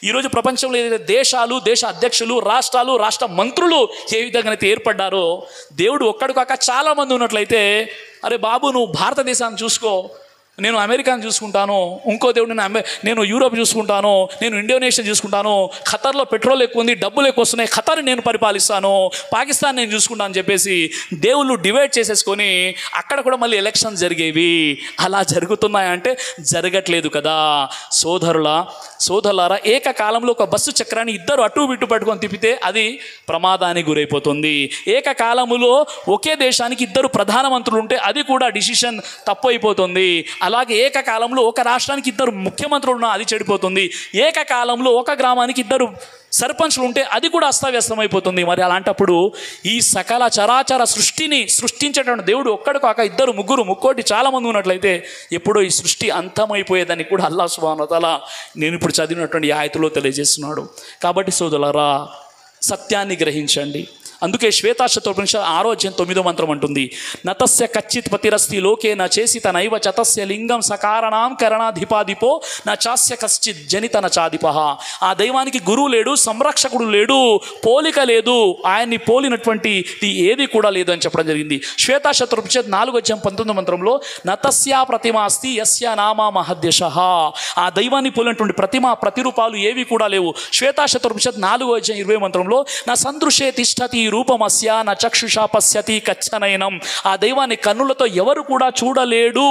ఈరోజు ప్రపంచంలో ఏదైతే దేశాలు, దేశ అధ్యక్షులు, రాష్ట్రాలు, రాష్ట్ర మంత్రులు ఏ విధంగా అయితే ఏర్పడ్డారో, దేవుడు ఒక్కడు కాక చాలామంది ఉన్నట్లయితే, అరే బాబు నువ్వు భారతదేశాన్ని చూసుకో, నేను అమెరికాను చూసుకుంటాను, ఇంకో దేవుడు నేను యూరోప్ చూసుకుంటాను, నేను ఇండోనేషియా చూసుకుంటాను, ఖతర్లో పెట్రోల్ ఎక్కువ ఉంది, డబ్బులు ఎక్కువ వస్తున్నాయి, ఖతర్ నేను పరిపాలిస్తాను, పాకిస్తాన్ నేను చూసుకుంటాను అని చెప్పేసి దేవుళ్ళు డివైడ్ చేసేసుకొని అక్కడ కూడా మళ్ళీ ఎలక్షన్ జరిగేవి. అలా జరుగుతున్నాయంటే జరగట్లేదు కదా. సోదరులారా, ఏకకాలంలో ఒక బస్సు చక్రాన్ని ఇద్దరు అటు ఇటు పట్టుకొని తిప్పితే అది ప్రమాదానికి గురైపోతుంది. ఏకకాలంలో ఒకే దేశానికి ఇద్దరు ప్రధానమంత్రులు ఉంటే అది కూడా డిసిషన్ తప్పు అయిపోతుంది. అలాగే ఏకకాలంలో ఒక రాష్ట్రానికి ఇద్దరు ముఖ్యమంత్రులు ఉన్నా అది చెడిపోతుంది. ఏకకాలంలో ఒక గ్రామానికి ఇద్దరు సర్పంచ్లు ఉంటే అది కూడా అస్తవ్యస్తం అయిపోతుంది. మరి అలాంటప్పుడు ఈ సకల చరాచర సృష్టిని సృష్టించేటువంటి దేవుడు ఒక్కడు కాక ఇద్దరు ముగ్గురు ముక్కోటి చాలామంది ఉన్నట్లయితే ఎప్పుడో ఈ సృష్టి అంతమైపోయేదని కూడా అల్లాహ్ సుబ్హానహు వ తఆలా నేను ఇప్పుడు చదివినటువంటి ఆయతులో తెలియజేస్తున్నాడు. కాబట్టి సోదరులారా, సత్యాన్ని గ్రహించండి. అందుకే శ్వేతాశతోపనిషత్ 6:9 అంటుంది, నతస్య కచ్చిత్ పతిరస్తి లోకే న చేసి తనైవ చతస్య లింగం సకారణాం కరణాధిపాధిపో న చాస్య కశ్చిత్ జనిత న చాధిపః. ఆ దైవానికి గురువు లేడు, సంరక్షకుడు లేడు, పోలిక లేదు, ఆయన్ని పోలినటువంటి ఏది కూడా లేదు అని చెప్పడం జరిగింది. శ్వేతాశతోపనిషత్ 4:19 నతస్యా ప్రతిమా అస్తి యస్య నామా మహద్యశః. ఆ దైవాన్ని పోలినటువంటి ప్రతిరూపాలు ఏవి కూడా లేవు. శ్వేతాశతోపనిషత్ 4:20 నా సందృశే తిష్టతి రూపమస్య నా చక్షుషా పశ్యతి కచ్చనయనం. ఆ దైవాన్ని కన్నులతో ఎవరు కూడా చూడలేడు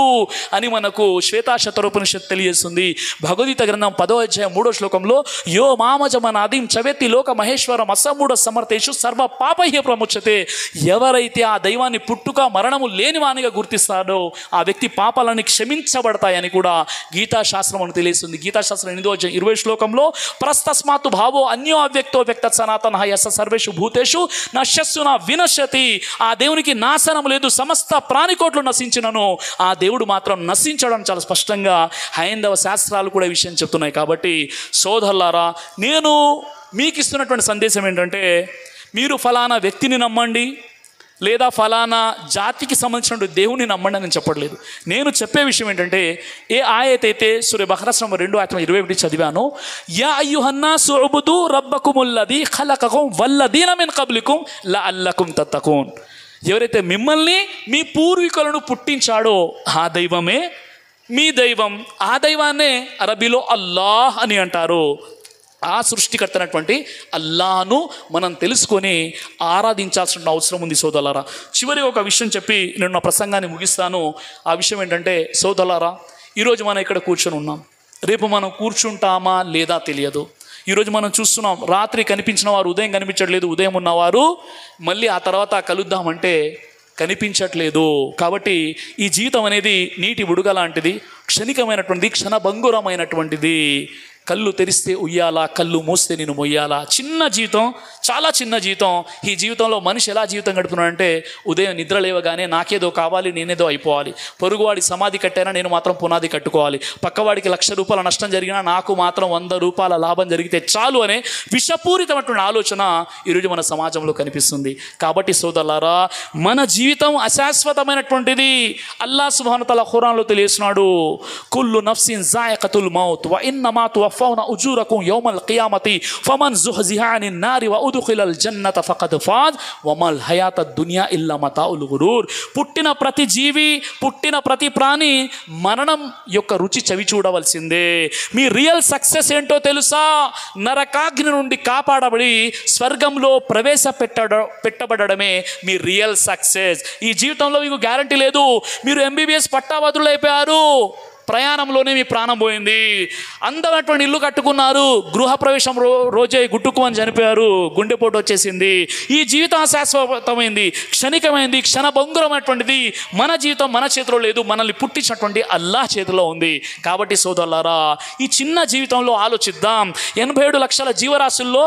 అని మనకు శ్వేతాశతోపనిషత్ తెలియజేస్తుంది. భగవద్గీత గ్రంథం 10:3 యో మామజమనాదిం చవేతి లోక మహేశ్వరం అసమూఢ సమర్థేషు సర్వ పాపహ్య ప్రముచ్యతే. ఎవరైతే ఆ దైవాన్ని పుట్టుక మరణము లేనివానిగా గుర్తిస్తాడో ఆ వ్యక్తి పాపాలని క్షమించబడతాయని కూడా గీతాశాస్త్రం అని తెలియజేస్తుంది. గీతాశాస్త్రం 8:20 ప్రస్తస్మాతు భావో అన్యో అవ్యక్తో వ్యక్త సనాతన యస సర్వేషు భూతేషు నశ్యస్సు నా వినశ్యతి. ఆ దేవునికి నాశనం లేదు, సమస్త ప్రాణికోట్లు నశించినను ఆ దేవుడు మాత్రం నశించడం చాలా స్పష్టంగా హైందవ శాస్త్రాలు కూడా ఈ విషయం చెప్తున్నాయి. కాబట్టి సోదరులారా, నేను మీకు ఇస్తున్నటువంటి సందేశం ఏంటంటే, మీరు ఫలానా వ్యక్తిని నమ్మండి లేదా ఫలానా జాతికి సంబంధించిన దేవుని నమ్మండి అని చెప్పట్లేదు. నేను చెప్పే విషయం ఏంటంటే, ఏ ఆయతైతే సూర బఖరా 2:21 చదివానో, యా అయ్యుహన్నాసు ఉబుదు రబ్బకుముల్లదీ ఖలకకుం వల్లదీన మిన్ కబ్లికుం లఅల్లకుం తత్తకూన్. ఎవరైతే మిమ్మల్ని మీ పూర్వీకులను పుట్టించాడో ఆ దైవమే మీ దైవం. ఆ దైవాన్నే అరబీలో అల్లాహ్ అని అంటారు. ఆ సృష్టికర్త అయినటువంటి అల్లాహ్ను మనం తెలుసుకొని ఆరాధించాల్సిన అవసరం ఉంది సోదరులారా. చివరి ఒక విషయం చెప్పి నేను నా ప్రసంగాన్ని ముగిస్తాను. ఆ విషయం ఏంటంటే, సోదరులారా, ఈరోజు మనం ఇక్కడ కూర్చొని ఉన్నాం, రేపు మనం కూర్చుంటామా లేదా తెలియదు. ఈరోజు మనం చూస్తున్నాం, రాత్రి కనిపించిన వారు ఉదయం కనిపించట్లేదు, ఉదయం ఉన్నవారు మళ్ళీ ఆ తర్వాత కలుద్దామంటే కనిపించట్లేదు. కాబట్టి ఈ జీవితం అనేది నీటి బుడగ లాంటిది, క్షణికమైనటువంటిది, క్షణభంగురమైనటువంటిది. కళ్ళు తెరిస్తే ఉయ్యాలా, కళ్ళు మూస్తే నేను మొయ్యాలా. చిన్న జీవితం, చాలా చిన్న జీవితం. ఈ జీవితంలో మనిషి ఎలా జీవితం గడుపుతున్నాడంటే ఉదయం నిద్ర లేవగానే నాకేదో కావాలి, నేనేదో అయిపోవాలి. పొరుగువాడి సమాధి కట్టారా, నేను మాత్రం పునాది కట్టుకోవాలి. పక్కవాడికి ₹1,00,000 నష్టం జరిగినా నాకు మాత్రం ₹100 లాభం జరిగితే చాలు అనే విషపూరితమైనటువంటి ఆలోచన ఈరోజు మన సమాజంలో కనిపిస్తుంది. కాబట్టి సోదరులారా, మన జీవితం అశాశ్వతమైనటువంటిది. అల్లాహ్ సుబ్హానహు వ తఆలా ఖురాన్లో తెలియజేస్తున్నాడు, కుల్లు నఫ్సిన్ జాయికతుల్ మౌత్ వ ఇన్నమా తువఫౌన ఉజూరకుం యౌమల్ ఖియామతి ఫమన్ జుహ్జిహా అనిన్ నారి వ ఉద్ఖిలల్ జన్నత ఫఖద్ ఫాజ్ వమల్ హయాతద్ దునియా ఇల్లా మతాఉల్ గురూర్. పుట్టిన ప్రతి జీవి, పుట్టిన ప్రతి ప్రాణి మరణం యొక్క రుచి చవి చూడవలసిందే. మీ రియల్ సక్సెస్ ఏంటో తెలుసా? నరకాగ్ని నుండి కాపాడబడి స్వర్గంలో పెట్టబడమే మీ రియల్ సక్సెస్. ఈ జీవితంలో మీకు గ్యారంటీ లేదు. మీరు MBBS పట్టాభద్రులు అయిపోయారు, ప్రయాణంలోనే మీ ప్రాణం పోయింది. అందమైనటువంటి ఇల్లు కట్టుకున్నారు, గృహప్రవేశం రోజే గుట్టుకుమని చనిపోయారు, గుండెపోటు వచ్చేసింది. ఈ జీవితం అశాశ్వతమైంది, క్షణికమైంది, క్షణభంగురమైనటువంటిది. మన జీవితం మన చేతిలో లేదు, మనల్ని పుట్టించినటువంటి అల్లాహ్ చేతిలో ఉంది. కాబట్టి సోదరులారా, ఈ చిన్న జీవితంలో ఆలోచిద్దాం. 87 లక్షల జీవరాశుల్లో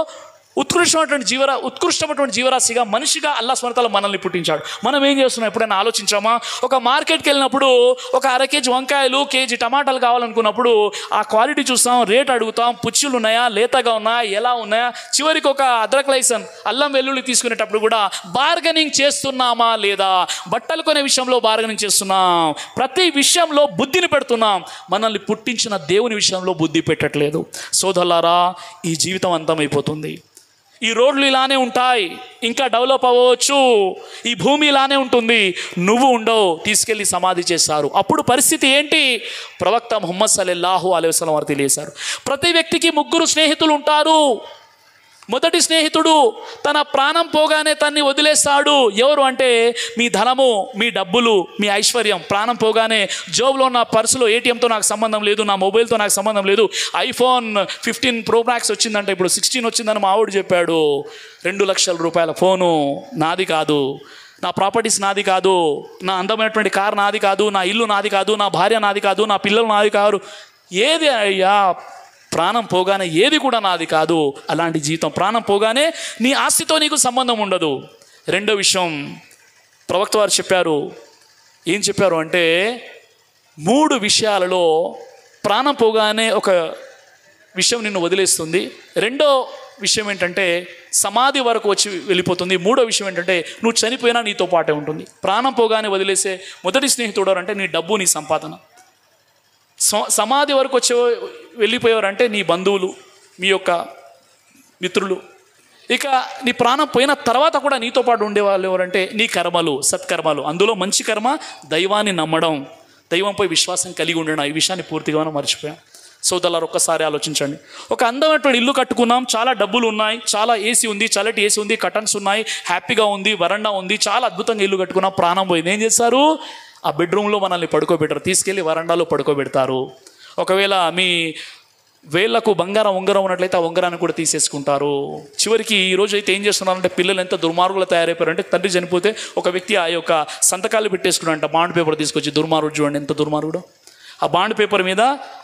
ఉత్కృష్టమైనటువంటి జీవరాశిగా మనిషిగా అల్లాహ్ సుబ్హానహు వ తఆలా మనల్ని పుట్టించాడు. మనం ఏం చేస్తున్నాం? ఎప్పుడైనా ఆలోచించామా? ఒక మార్కెట్కి వెళ్ళినప్పుడు ఒక అర కేజీ వంకాయలు, కేజీ టమాటాలు కావాలనుకున్నప్పుడు ఆ క్వాలిటీ చూస్తాం, రేట్ అడుగుతాం, పుచ్చులు ఉన్నాయా, లేతగా ఉన్నాయా, ఎలా ఉన్నాయా, చివరికి ఒక అద్రక్ లైసన్, అల్లం వెల్లుల్లి తీసుకునేటప్పుడు కూడా బార్గెనింగ్ చేస్తున్నామా లేదా? బట్టలు కొనే విషయంలో బార్గెనింగ్ చేస్తున్నాం, ప్రతి విషయంలో బుద్ధిని పెడుతున్నాం. మనల్ని పుట్టించిన దేవుని విషయంలో బుద్ధి పెట్టట్లేదు. సోదరులారా, ఈ జీవితం అంతమైపోతుంది. ఈ రోడ్లు ఇలానే ఉంటాయి, ఇంకా డెవలప్ అవ్వచ్చు. ఈ భూమి ఇలానే ఉంటుంది, నువ్వు ఉండవు, తీసుకెళ్ళి సమాధి చేస్తారు. అప్పుడు పరిస్థితి ఏంటి? ప్రవక్త ముహమ్మద్ సల్లల్లాహు అలైహి వసల్లం వారు తెలియజేశారు, ప్రతి వ్యక్తికి 3 స్నేహితులు ఉంటారు. మొదటి స్నేహితుడు తన ప్రాణం పోగానే తన్ని వదిలేస్తాడు. ఎవరు అంటే మీ ధనము, మీ డబ్బులు, మీ ఐశ్వర్యం. ప్రాణం పోగానే జోబులో ఉన్న పర్సులో ATMతో నాకు సంబంధం లేదు, నా మొబైల్తో నాకు సంబంధం లేదు. iPhone 15 Pro Max వచ్చిందంటే, ఇప్పుడు 16 వచ్చిందని మా ఆవిడ చెప్పాడు. ₹2,00,000 ఫోను నాది కాదు, నా ప్రాపర్టీస్ నాది కాదు, నా అందమైనటువంటి కార్ నాది కాదు, నా ఇల్లు నాది కాదు, నా భార్య నాది కాదు, నా పిల్లలు నాది కాదు. ఏది అయ్యా? ప్రాణం పోగానే ఏది కూడా నాది కాదు. అలాంటి జీవితం. ప్రాణం పోగానే నీ ఆస్తితో నీకు సంబంధం ఉండదు. రెండో విషయం ప్రవక్త వారు చెప్పారు. ఏం చెప్పారు అంటే, 3 విషయాలలో ప్రాణం పోగానే ఒక విషయం నిన్ను వదిలేస్తుంది. రెండో విషయం ఏంటంటే సమాధి వరకు వచ్చి వెళ్ళిపోతుంది. మూడో విషయం ఏంటంటే నువ్వు చనిపోయినా నీతో పాటే ఉంటుంది. ప్రాణం పోగానే వదిలేసే మొదటి స్నేహితుడు అంటే నీ డబ్బు, నీ సంపాదన. సమాధి వరకు వెళ్ళిపోయేవారంటే నీ బంధువులు, మీ యొక్క మిత్రులు. ఇక నీ ప్రాణం పోయిన తర్వాత కూడా నీతో పాటు ఉండేవాళ్ళు ఎవరంటే నీ కర్మలు, సత్కర్మలు. అందులో మంచి కర్మ దైవాన్ని నమ్మడం, దైవంపై విశ్వాసం కలిగి ఉండడం. ఈ విషయాన్ని పూర్తిగా మనం మర్చిపోయాం. సోదరులారా, ఒక్కసారి ఆలోచించండి. ఒక అందమైనటువంటి ఇల్లు కట్టుకున్నాం, చాలా డబ్బులు ఉన్నాయి, చాలా ఏసీ ఉంది, చల్లటి ఏసీ ఉంది, కర్టన్స్ ఉన్నాయి, హ్యాపీగా ఉంది, వరండా ఉంది, చాలా అద్భుతంగా ఇల్లు కట్టుకున్నాం. ప్రాణం పోయింది. ఏం చేస్తారు? ఆ బెడ్రూమ్లో మనల్ని పడుకోబెట్టరు, తీసుకెళ్ళి వరండాలో పడుకోబెడతారు. ఒకవేళ మీ వేళ్లకు బంగారం ఉంగరం ఉన్నట్లయితే ఆ ఉంగరాన్ని కూడా తీసేసుకుంటారు. చివరికి ఈరోజు అయితే ఏం చేస్తున్నారంటే పిల్లలు ఎంత దుర్మార్గులు తయారైపోయారు అంటే, తండ్రి చనిపోతే ఒక వ్యక్తి ఆ యొక్క సంతకాలు పెట్టేసుకున్నాడంట, బాండ్ పేపర్ తీసుకొచ్చి. దుర్మార్గుడు చూడండి, ఎంత దుర్మార్గుడు. ఆ బాండ్ పేపర్ మీద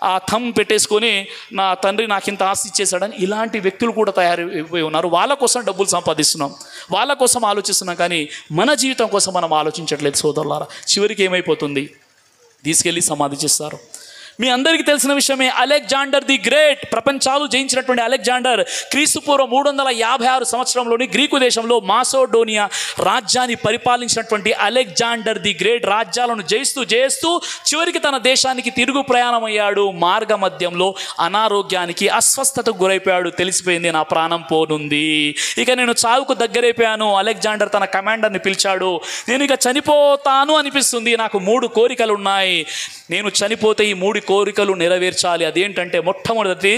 ఆ థమ్ పెట్టేసుకొని నా తండ్రి నాకు ఇంత ఆస్తి ఇచ్చేసాడని ఇలాంటి వ్యక్తులు కూడా తయారైపోయి ఉన్నారు. వాళ్ళ కోసం డబ్బులు సంపాదిస్తున్నాం, వాళ్ళ కోసం ఆలోచిస్తున్నాం, కానీ మన జీవితం కోసం మనం ఆలోచించట్లేదు. సోదరులారా, చివరికి ఏమైపోతుంది? తీసుకెళ్ళి సమాధి చేస్తారు. మీ అందరికీ తెలిసిన విషయమే, అలెగ్జాండర్ ది గ్రేట్, ప్రపంచాలు జయించినటువంటి అలెగ్జాండర్ క్రీస్తుపూర్వం 356 సంవత్సరంలోని గ్రీకు దేశంలో మాసోడోనియా రాజ్యాన్ని పరిపాలించినటువంటి అలెగ్జాండర్ ది గ్రేట్ రాజ్యాలను జయిస్తూ చివరికి తన దేశానికి తిరుగు ప్రయాణం అయ్యాడు. మార్గ మధ్యంలో అనారోగ్యానికి, అస్వస్థతకు గురైపోయాడు. తెలిసిపోయింది, నా ప్రాణం పోనుంది, ఇక నేను చావుకు దగ్గరైపోయాను. అలెగ్జాండర్ తన కమాండర్ని పిలిచాడు. నేను ఇక చనిపోతాను అనిపిస్తుంది, నాకు 3 కోరికలు ఉన్నాయి. నేను చనిపోతే ఈ 3 కోరికలు నెరవేర్చాలి. అదేంటంటే, మొట్టమొదటి,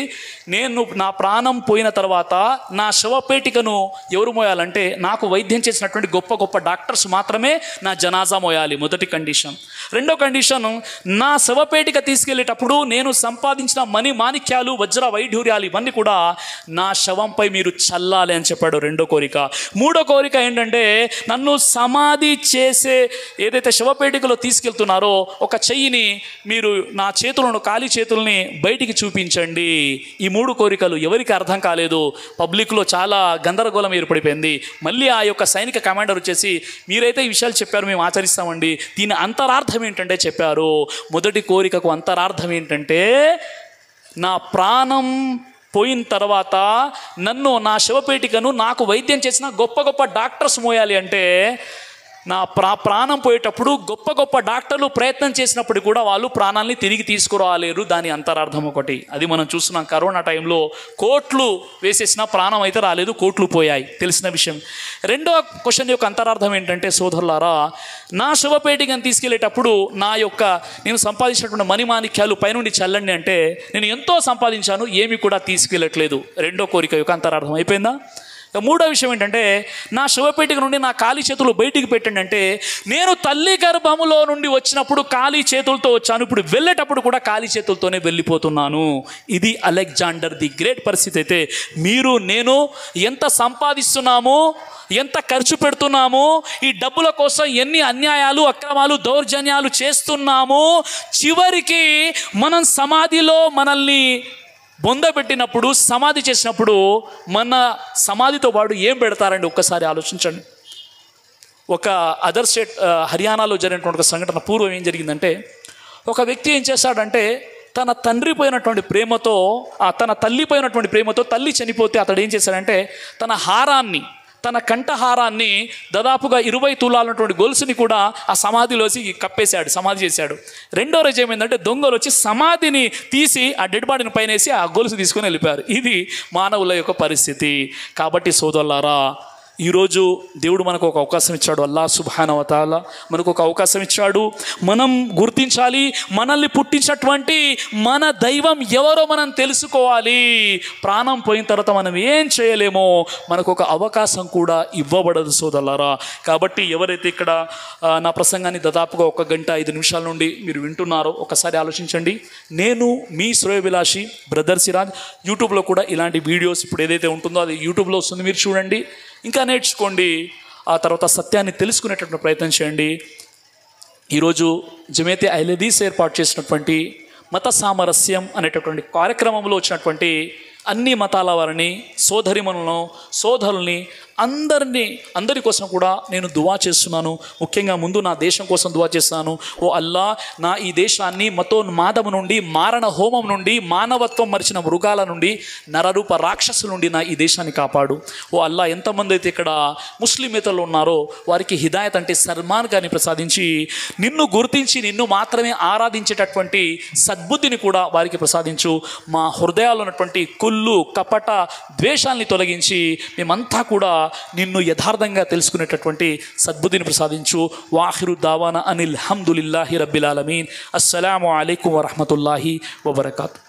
నేను నా ప్రాణం పోయిన తర్వాత నా శవపేటికను ఎవరు మోయాలంటే నాకు వైద్యం చేసినటువంటి గొప్ప గొప్ప డాక్టర్స్ మాత్రమే నా జనాజా మోయాలి. మొదటి కండిషన్. రెండో కండిషన్, నా శవపేటిక తీసుకెళ్ళేటప్పుడు నేను సంపాదించిన మాణిక్యాలు, వజ్ర వైఢూర్యాలు ఇవన్నీ కూడా నా శవంపై మీరు చల్లాలి అని చెప్పాడు. రెండో కోరిక. మూడో కోరిక ఏంటంటే, నన్ను సమాధి చేసే ఏదైతే శవపేటికలో తీసుకెళ్తున్నారో ఒక చెయ్యిని మీరు నా చేతిలో ఖాళీ చేతుల్ని బయటికి చూపించండి. ఈ 3 కోరికలు ఎవరికి అర్థం కాలేదు. పబ్లిక్లో చాలా గందరగోళం ఏర్పడిపోయింది. మళ్ళీ ఆ యొక్క సైనిక కమాండర్ వచ్చేసి, మీరైతే ఈ విషయాలు చెప్పారు, మేము ఆచరిస్తామండి, దీని అంతరార్థం ఏంటంటే చెప్పారు. మొదటి కోరికకు అంతరార్థం ఏంటంటే, నా ప్రాణం పోయిన తర్వాత నన్ను, నా శవపేటికను నాకు వైద్యం చేసిన గొప్ప గొప్ప డాక్టర్స్ మోయాలి అంటే, నా ప్రాణం పోయేటప్పుడు గొప్ప గొప్ప డాక్టర్లు ప్రయత్నం చేసినప్పుడు కూడా వాళ్ళు ప్రాణాలని తిరిగి తీసుకురాలేరు. దాని అంతరార్థం ఒకటి. అది మనం చూస్తున్నాం. కరోనా టైంలో కోట్లు వేసేసిన ప్రాణం అయితే రాలేదు, కోట్లు పోయాయి, తెలిసిన విషయం. రెండో క్వశ్చన్ యొక్క అంతరార్థం ఏంటంటే, సోదరులారా, నా శవపేటికను తీసుకెళ్లేటప్పుడు నేను సంపాదించినటువంటి మణిమాణిక్యాలు పైనుండి చల్లండి అంటే, నేను ఎంతో సంపాదించాను, ఏమి కూడా తీసుకెళ్ళట్లేదు. రెండో కోరిక యొక్క అంతరార్థం అయిపోయిందా? మూడో విషయం ఏంటంటే, నా శవపేటిక నుండి నా ఖాళీ చేతులు బయటికి పెట్టండి అంటే, నేను తల్లి గర్భములో నుండి వచ్చినప్పుడు ఖాళీ చేతులతో వచ్చాను, ఇప్పుడు వెళ్ళేటప్పుడు కూడా ఖాళీ చేతులతోనే వెళ్ళిపోతున్నాను. ఇది అలెగ్జాండర్ ది గ్రేట్ పరిస్థితి. అయితే మీరు నేను ఎంత సంపాదిస్తున్నాము, ఎంత ఖర్చు పెడుతున్నాము, ఈ డబ్బుల కోసం ఎన్ని అన్యాయాలు, అక్రమాలు, దౌర్జన్యాలు చేస్తున్నాము, చివరికి మనం సమాధిలో మనల్ని బొందబెట్టినప్పుడు, సమాధి చేసినప్పుడు మన సమాధితో పాటు ఏం పెడతారండి? ఒక్కసారి ఆలోచించండి. ఒక అదర్ స్టేట్ హర్యానాలో జరిగినటువంటి ఒక సంఘటన. పూర్వం ఏం జరిగిందంటే, ఒక వ్యక్తి ఏం చేశాడంటే, తన తండ్రి పోయినటువంటి ప్రేమతో, తన తల్లి పోయినటువంటి ప్రేమతో, తల్లి చనిపోతే అతడు ఏం చేశాడంటే, తన కంఠహారాన్ని దాదాపుగా 20 తులాలన్నటువంటి గొలుసుని కూడా ఆ సమాధిలోసి కప్పేశాడు, సమాధి చేశాడు. రెండో రోజు ఏమైందంటే, దొంగలు వచ్చి సమాధిని తీసి ఆ డెడ్ బాడీని పైనేసి ఆ గొలుసు తీసుకొని వెళ్ళిపోయారు. ఇది మానవుల యొక్క పరిస్థితి. కాబట్టి సోదరులారా, ఈరోజు దేవుడు మనకు ఒక అవకాశం ఇచ్చాడు. అల్లాహ్ సుబ్హానహు వ తఆలా మనకు ఒక అవకాశం ఇచ్చాడు. మనం గుర్తించాలి, మనల్ని పుట్టించినటువంటి మన దైవం ఎవరో మనం తెలుసుకోవాలి. ప్రాణం పోయిన తర్వాత మనం ఏం చేయలేమో మనకు ఒక అవకాశం కూడా ఇవ్వబడదు సోదరులారా. కాబట్టి ఎవరైతే ఇక్కడ నా ప్రసంగాన్ని దాదాపుగా 1 గంట 5 నిమిషాల నుండి మీరు వింటున్నారో ఒకసారి ఆలోచించండి. నేను మీ శ్రేయోభిలాషి బ్రదర్ సిరాజ్. యూట్యూబ్లో కూడా ఇలాంటి వీడియోస్ ఇప్పుడు ఏదైతే ఉంటుందో అది యూట్యూబ్లో వస్తుంది, మీరు చూడండి, ఇంకా నేర్చుకోండి. ఆ తర్వాత సత్యాన్ని తెలుసుకునేటటువంటి ప్రయత్నం చేయండి. ఈరోజు జమేతే అహ్లదీస్ ఏర్పాటు చేసినటువంటి మత సామరస్యం అనేటటువంటి కార్యక్రమంలో వచ్చినటువంటి అన్ని మతాల వారిని, సోదరుల్ని అందరి కోసం కూడా నేను దువా చేస్తున్నాను. ముఖ్యంగా ముందు నా దేశం కోసం దువా చేస్తున్నాను. ఓ అల్లా, నా ఈ దేశాన్ని మతోన్మాదము నుండి, మారణ హోమం నుండి, మానవత్వం మరిచిన మృగాల నుండి, నరరూప రాక్షసుల నుండి నా ఈ దేశాన్ని కాపాడు. ఓ అల్లా, ఎంతమంది అయితే ఇక్కడ ముస్లిమేతరులు ఉన్నారో వారికి హిదాయత్ అంటే సన్మార్గాన్ని ప్రసాదించి, నిన్ను గుర్తించి నిన్ను మాత్రమే ఆరాధించేటటువంటి సద్బుద్ధిని కూడా వారికి ప్రసాదించు. మా హృదయాల్లో ఉన్నటువంటి కుళ్ళు, కపట, ద్వేషాల్ని తొలగించి మేమంతా కూడా నిన్ను యథార్థంగా తెలుసుకునేటటువంటి సద్బుద్ధిని ప్రసాదించు. వాఖిరు దావానా అనిల్ హమ్దులిల్లాహి రబ్బిల్ ఆలమీన్. అస్సలాము అలైకుం వరహ్మతుల్లాహి వబరకాతుహు.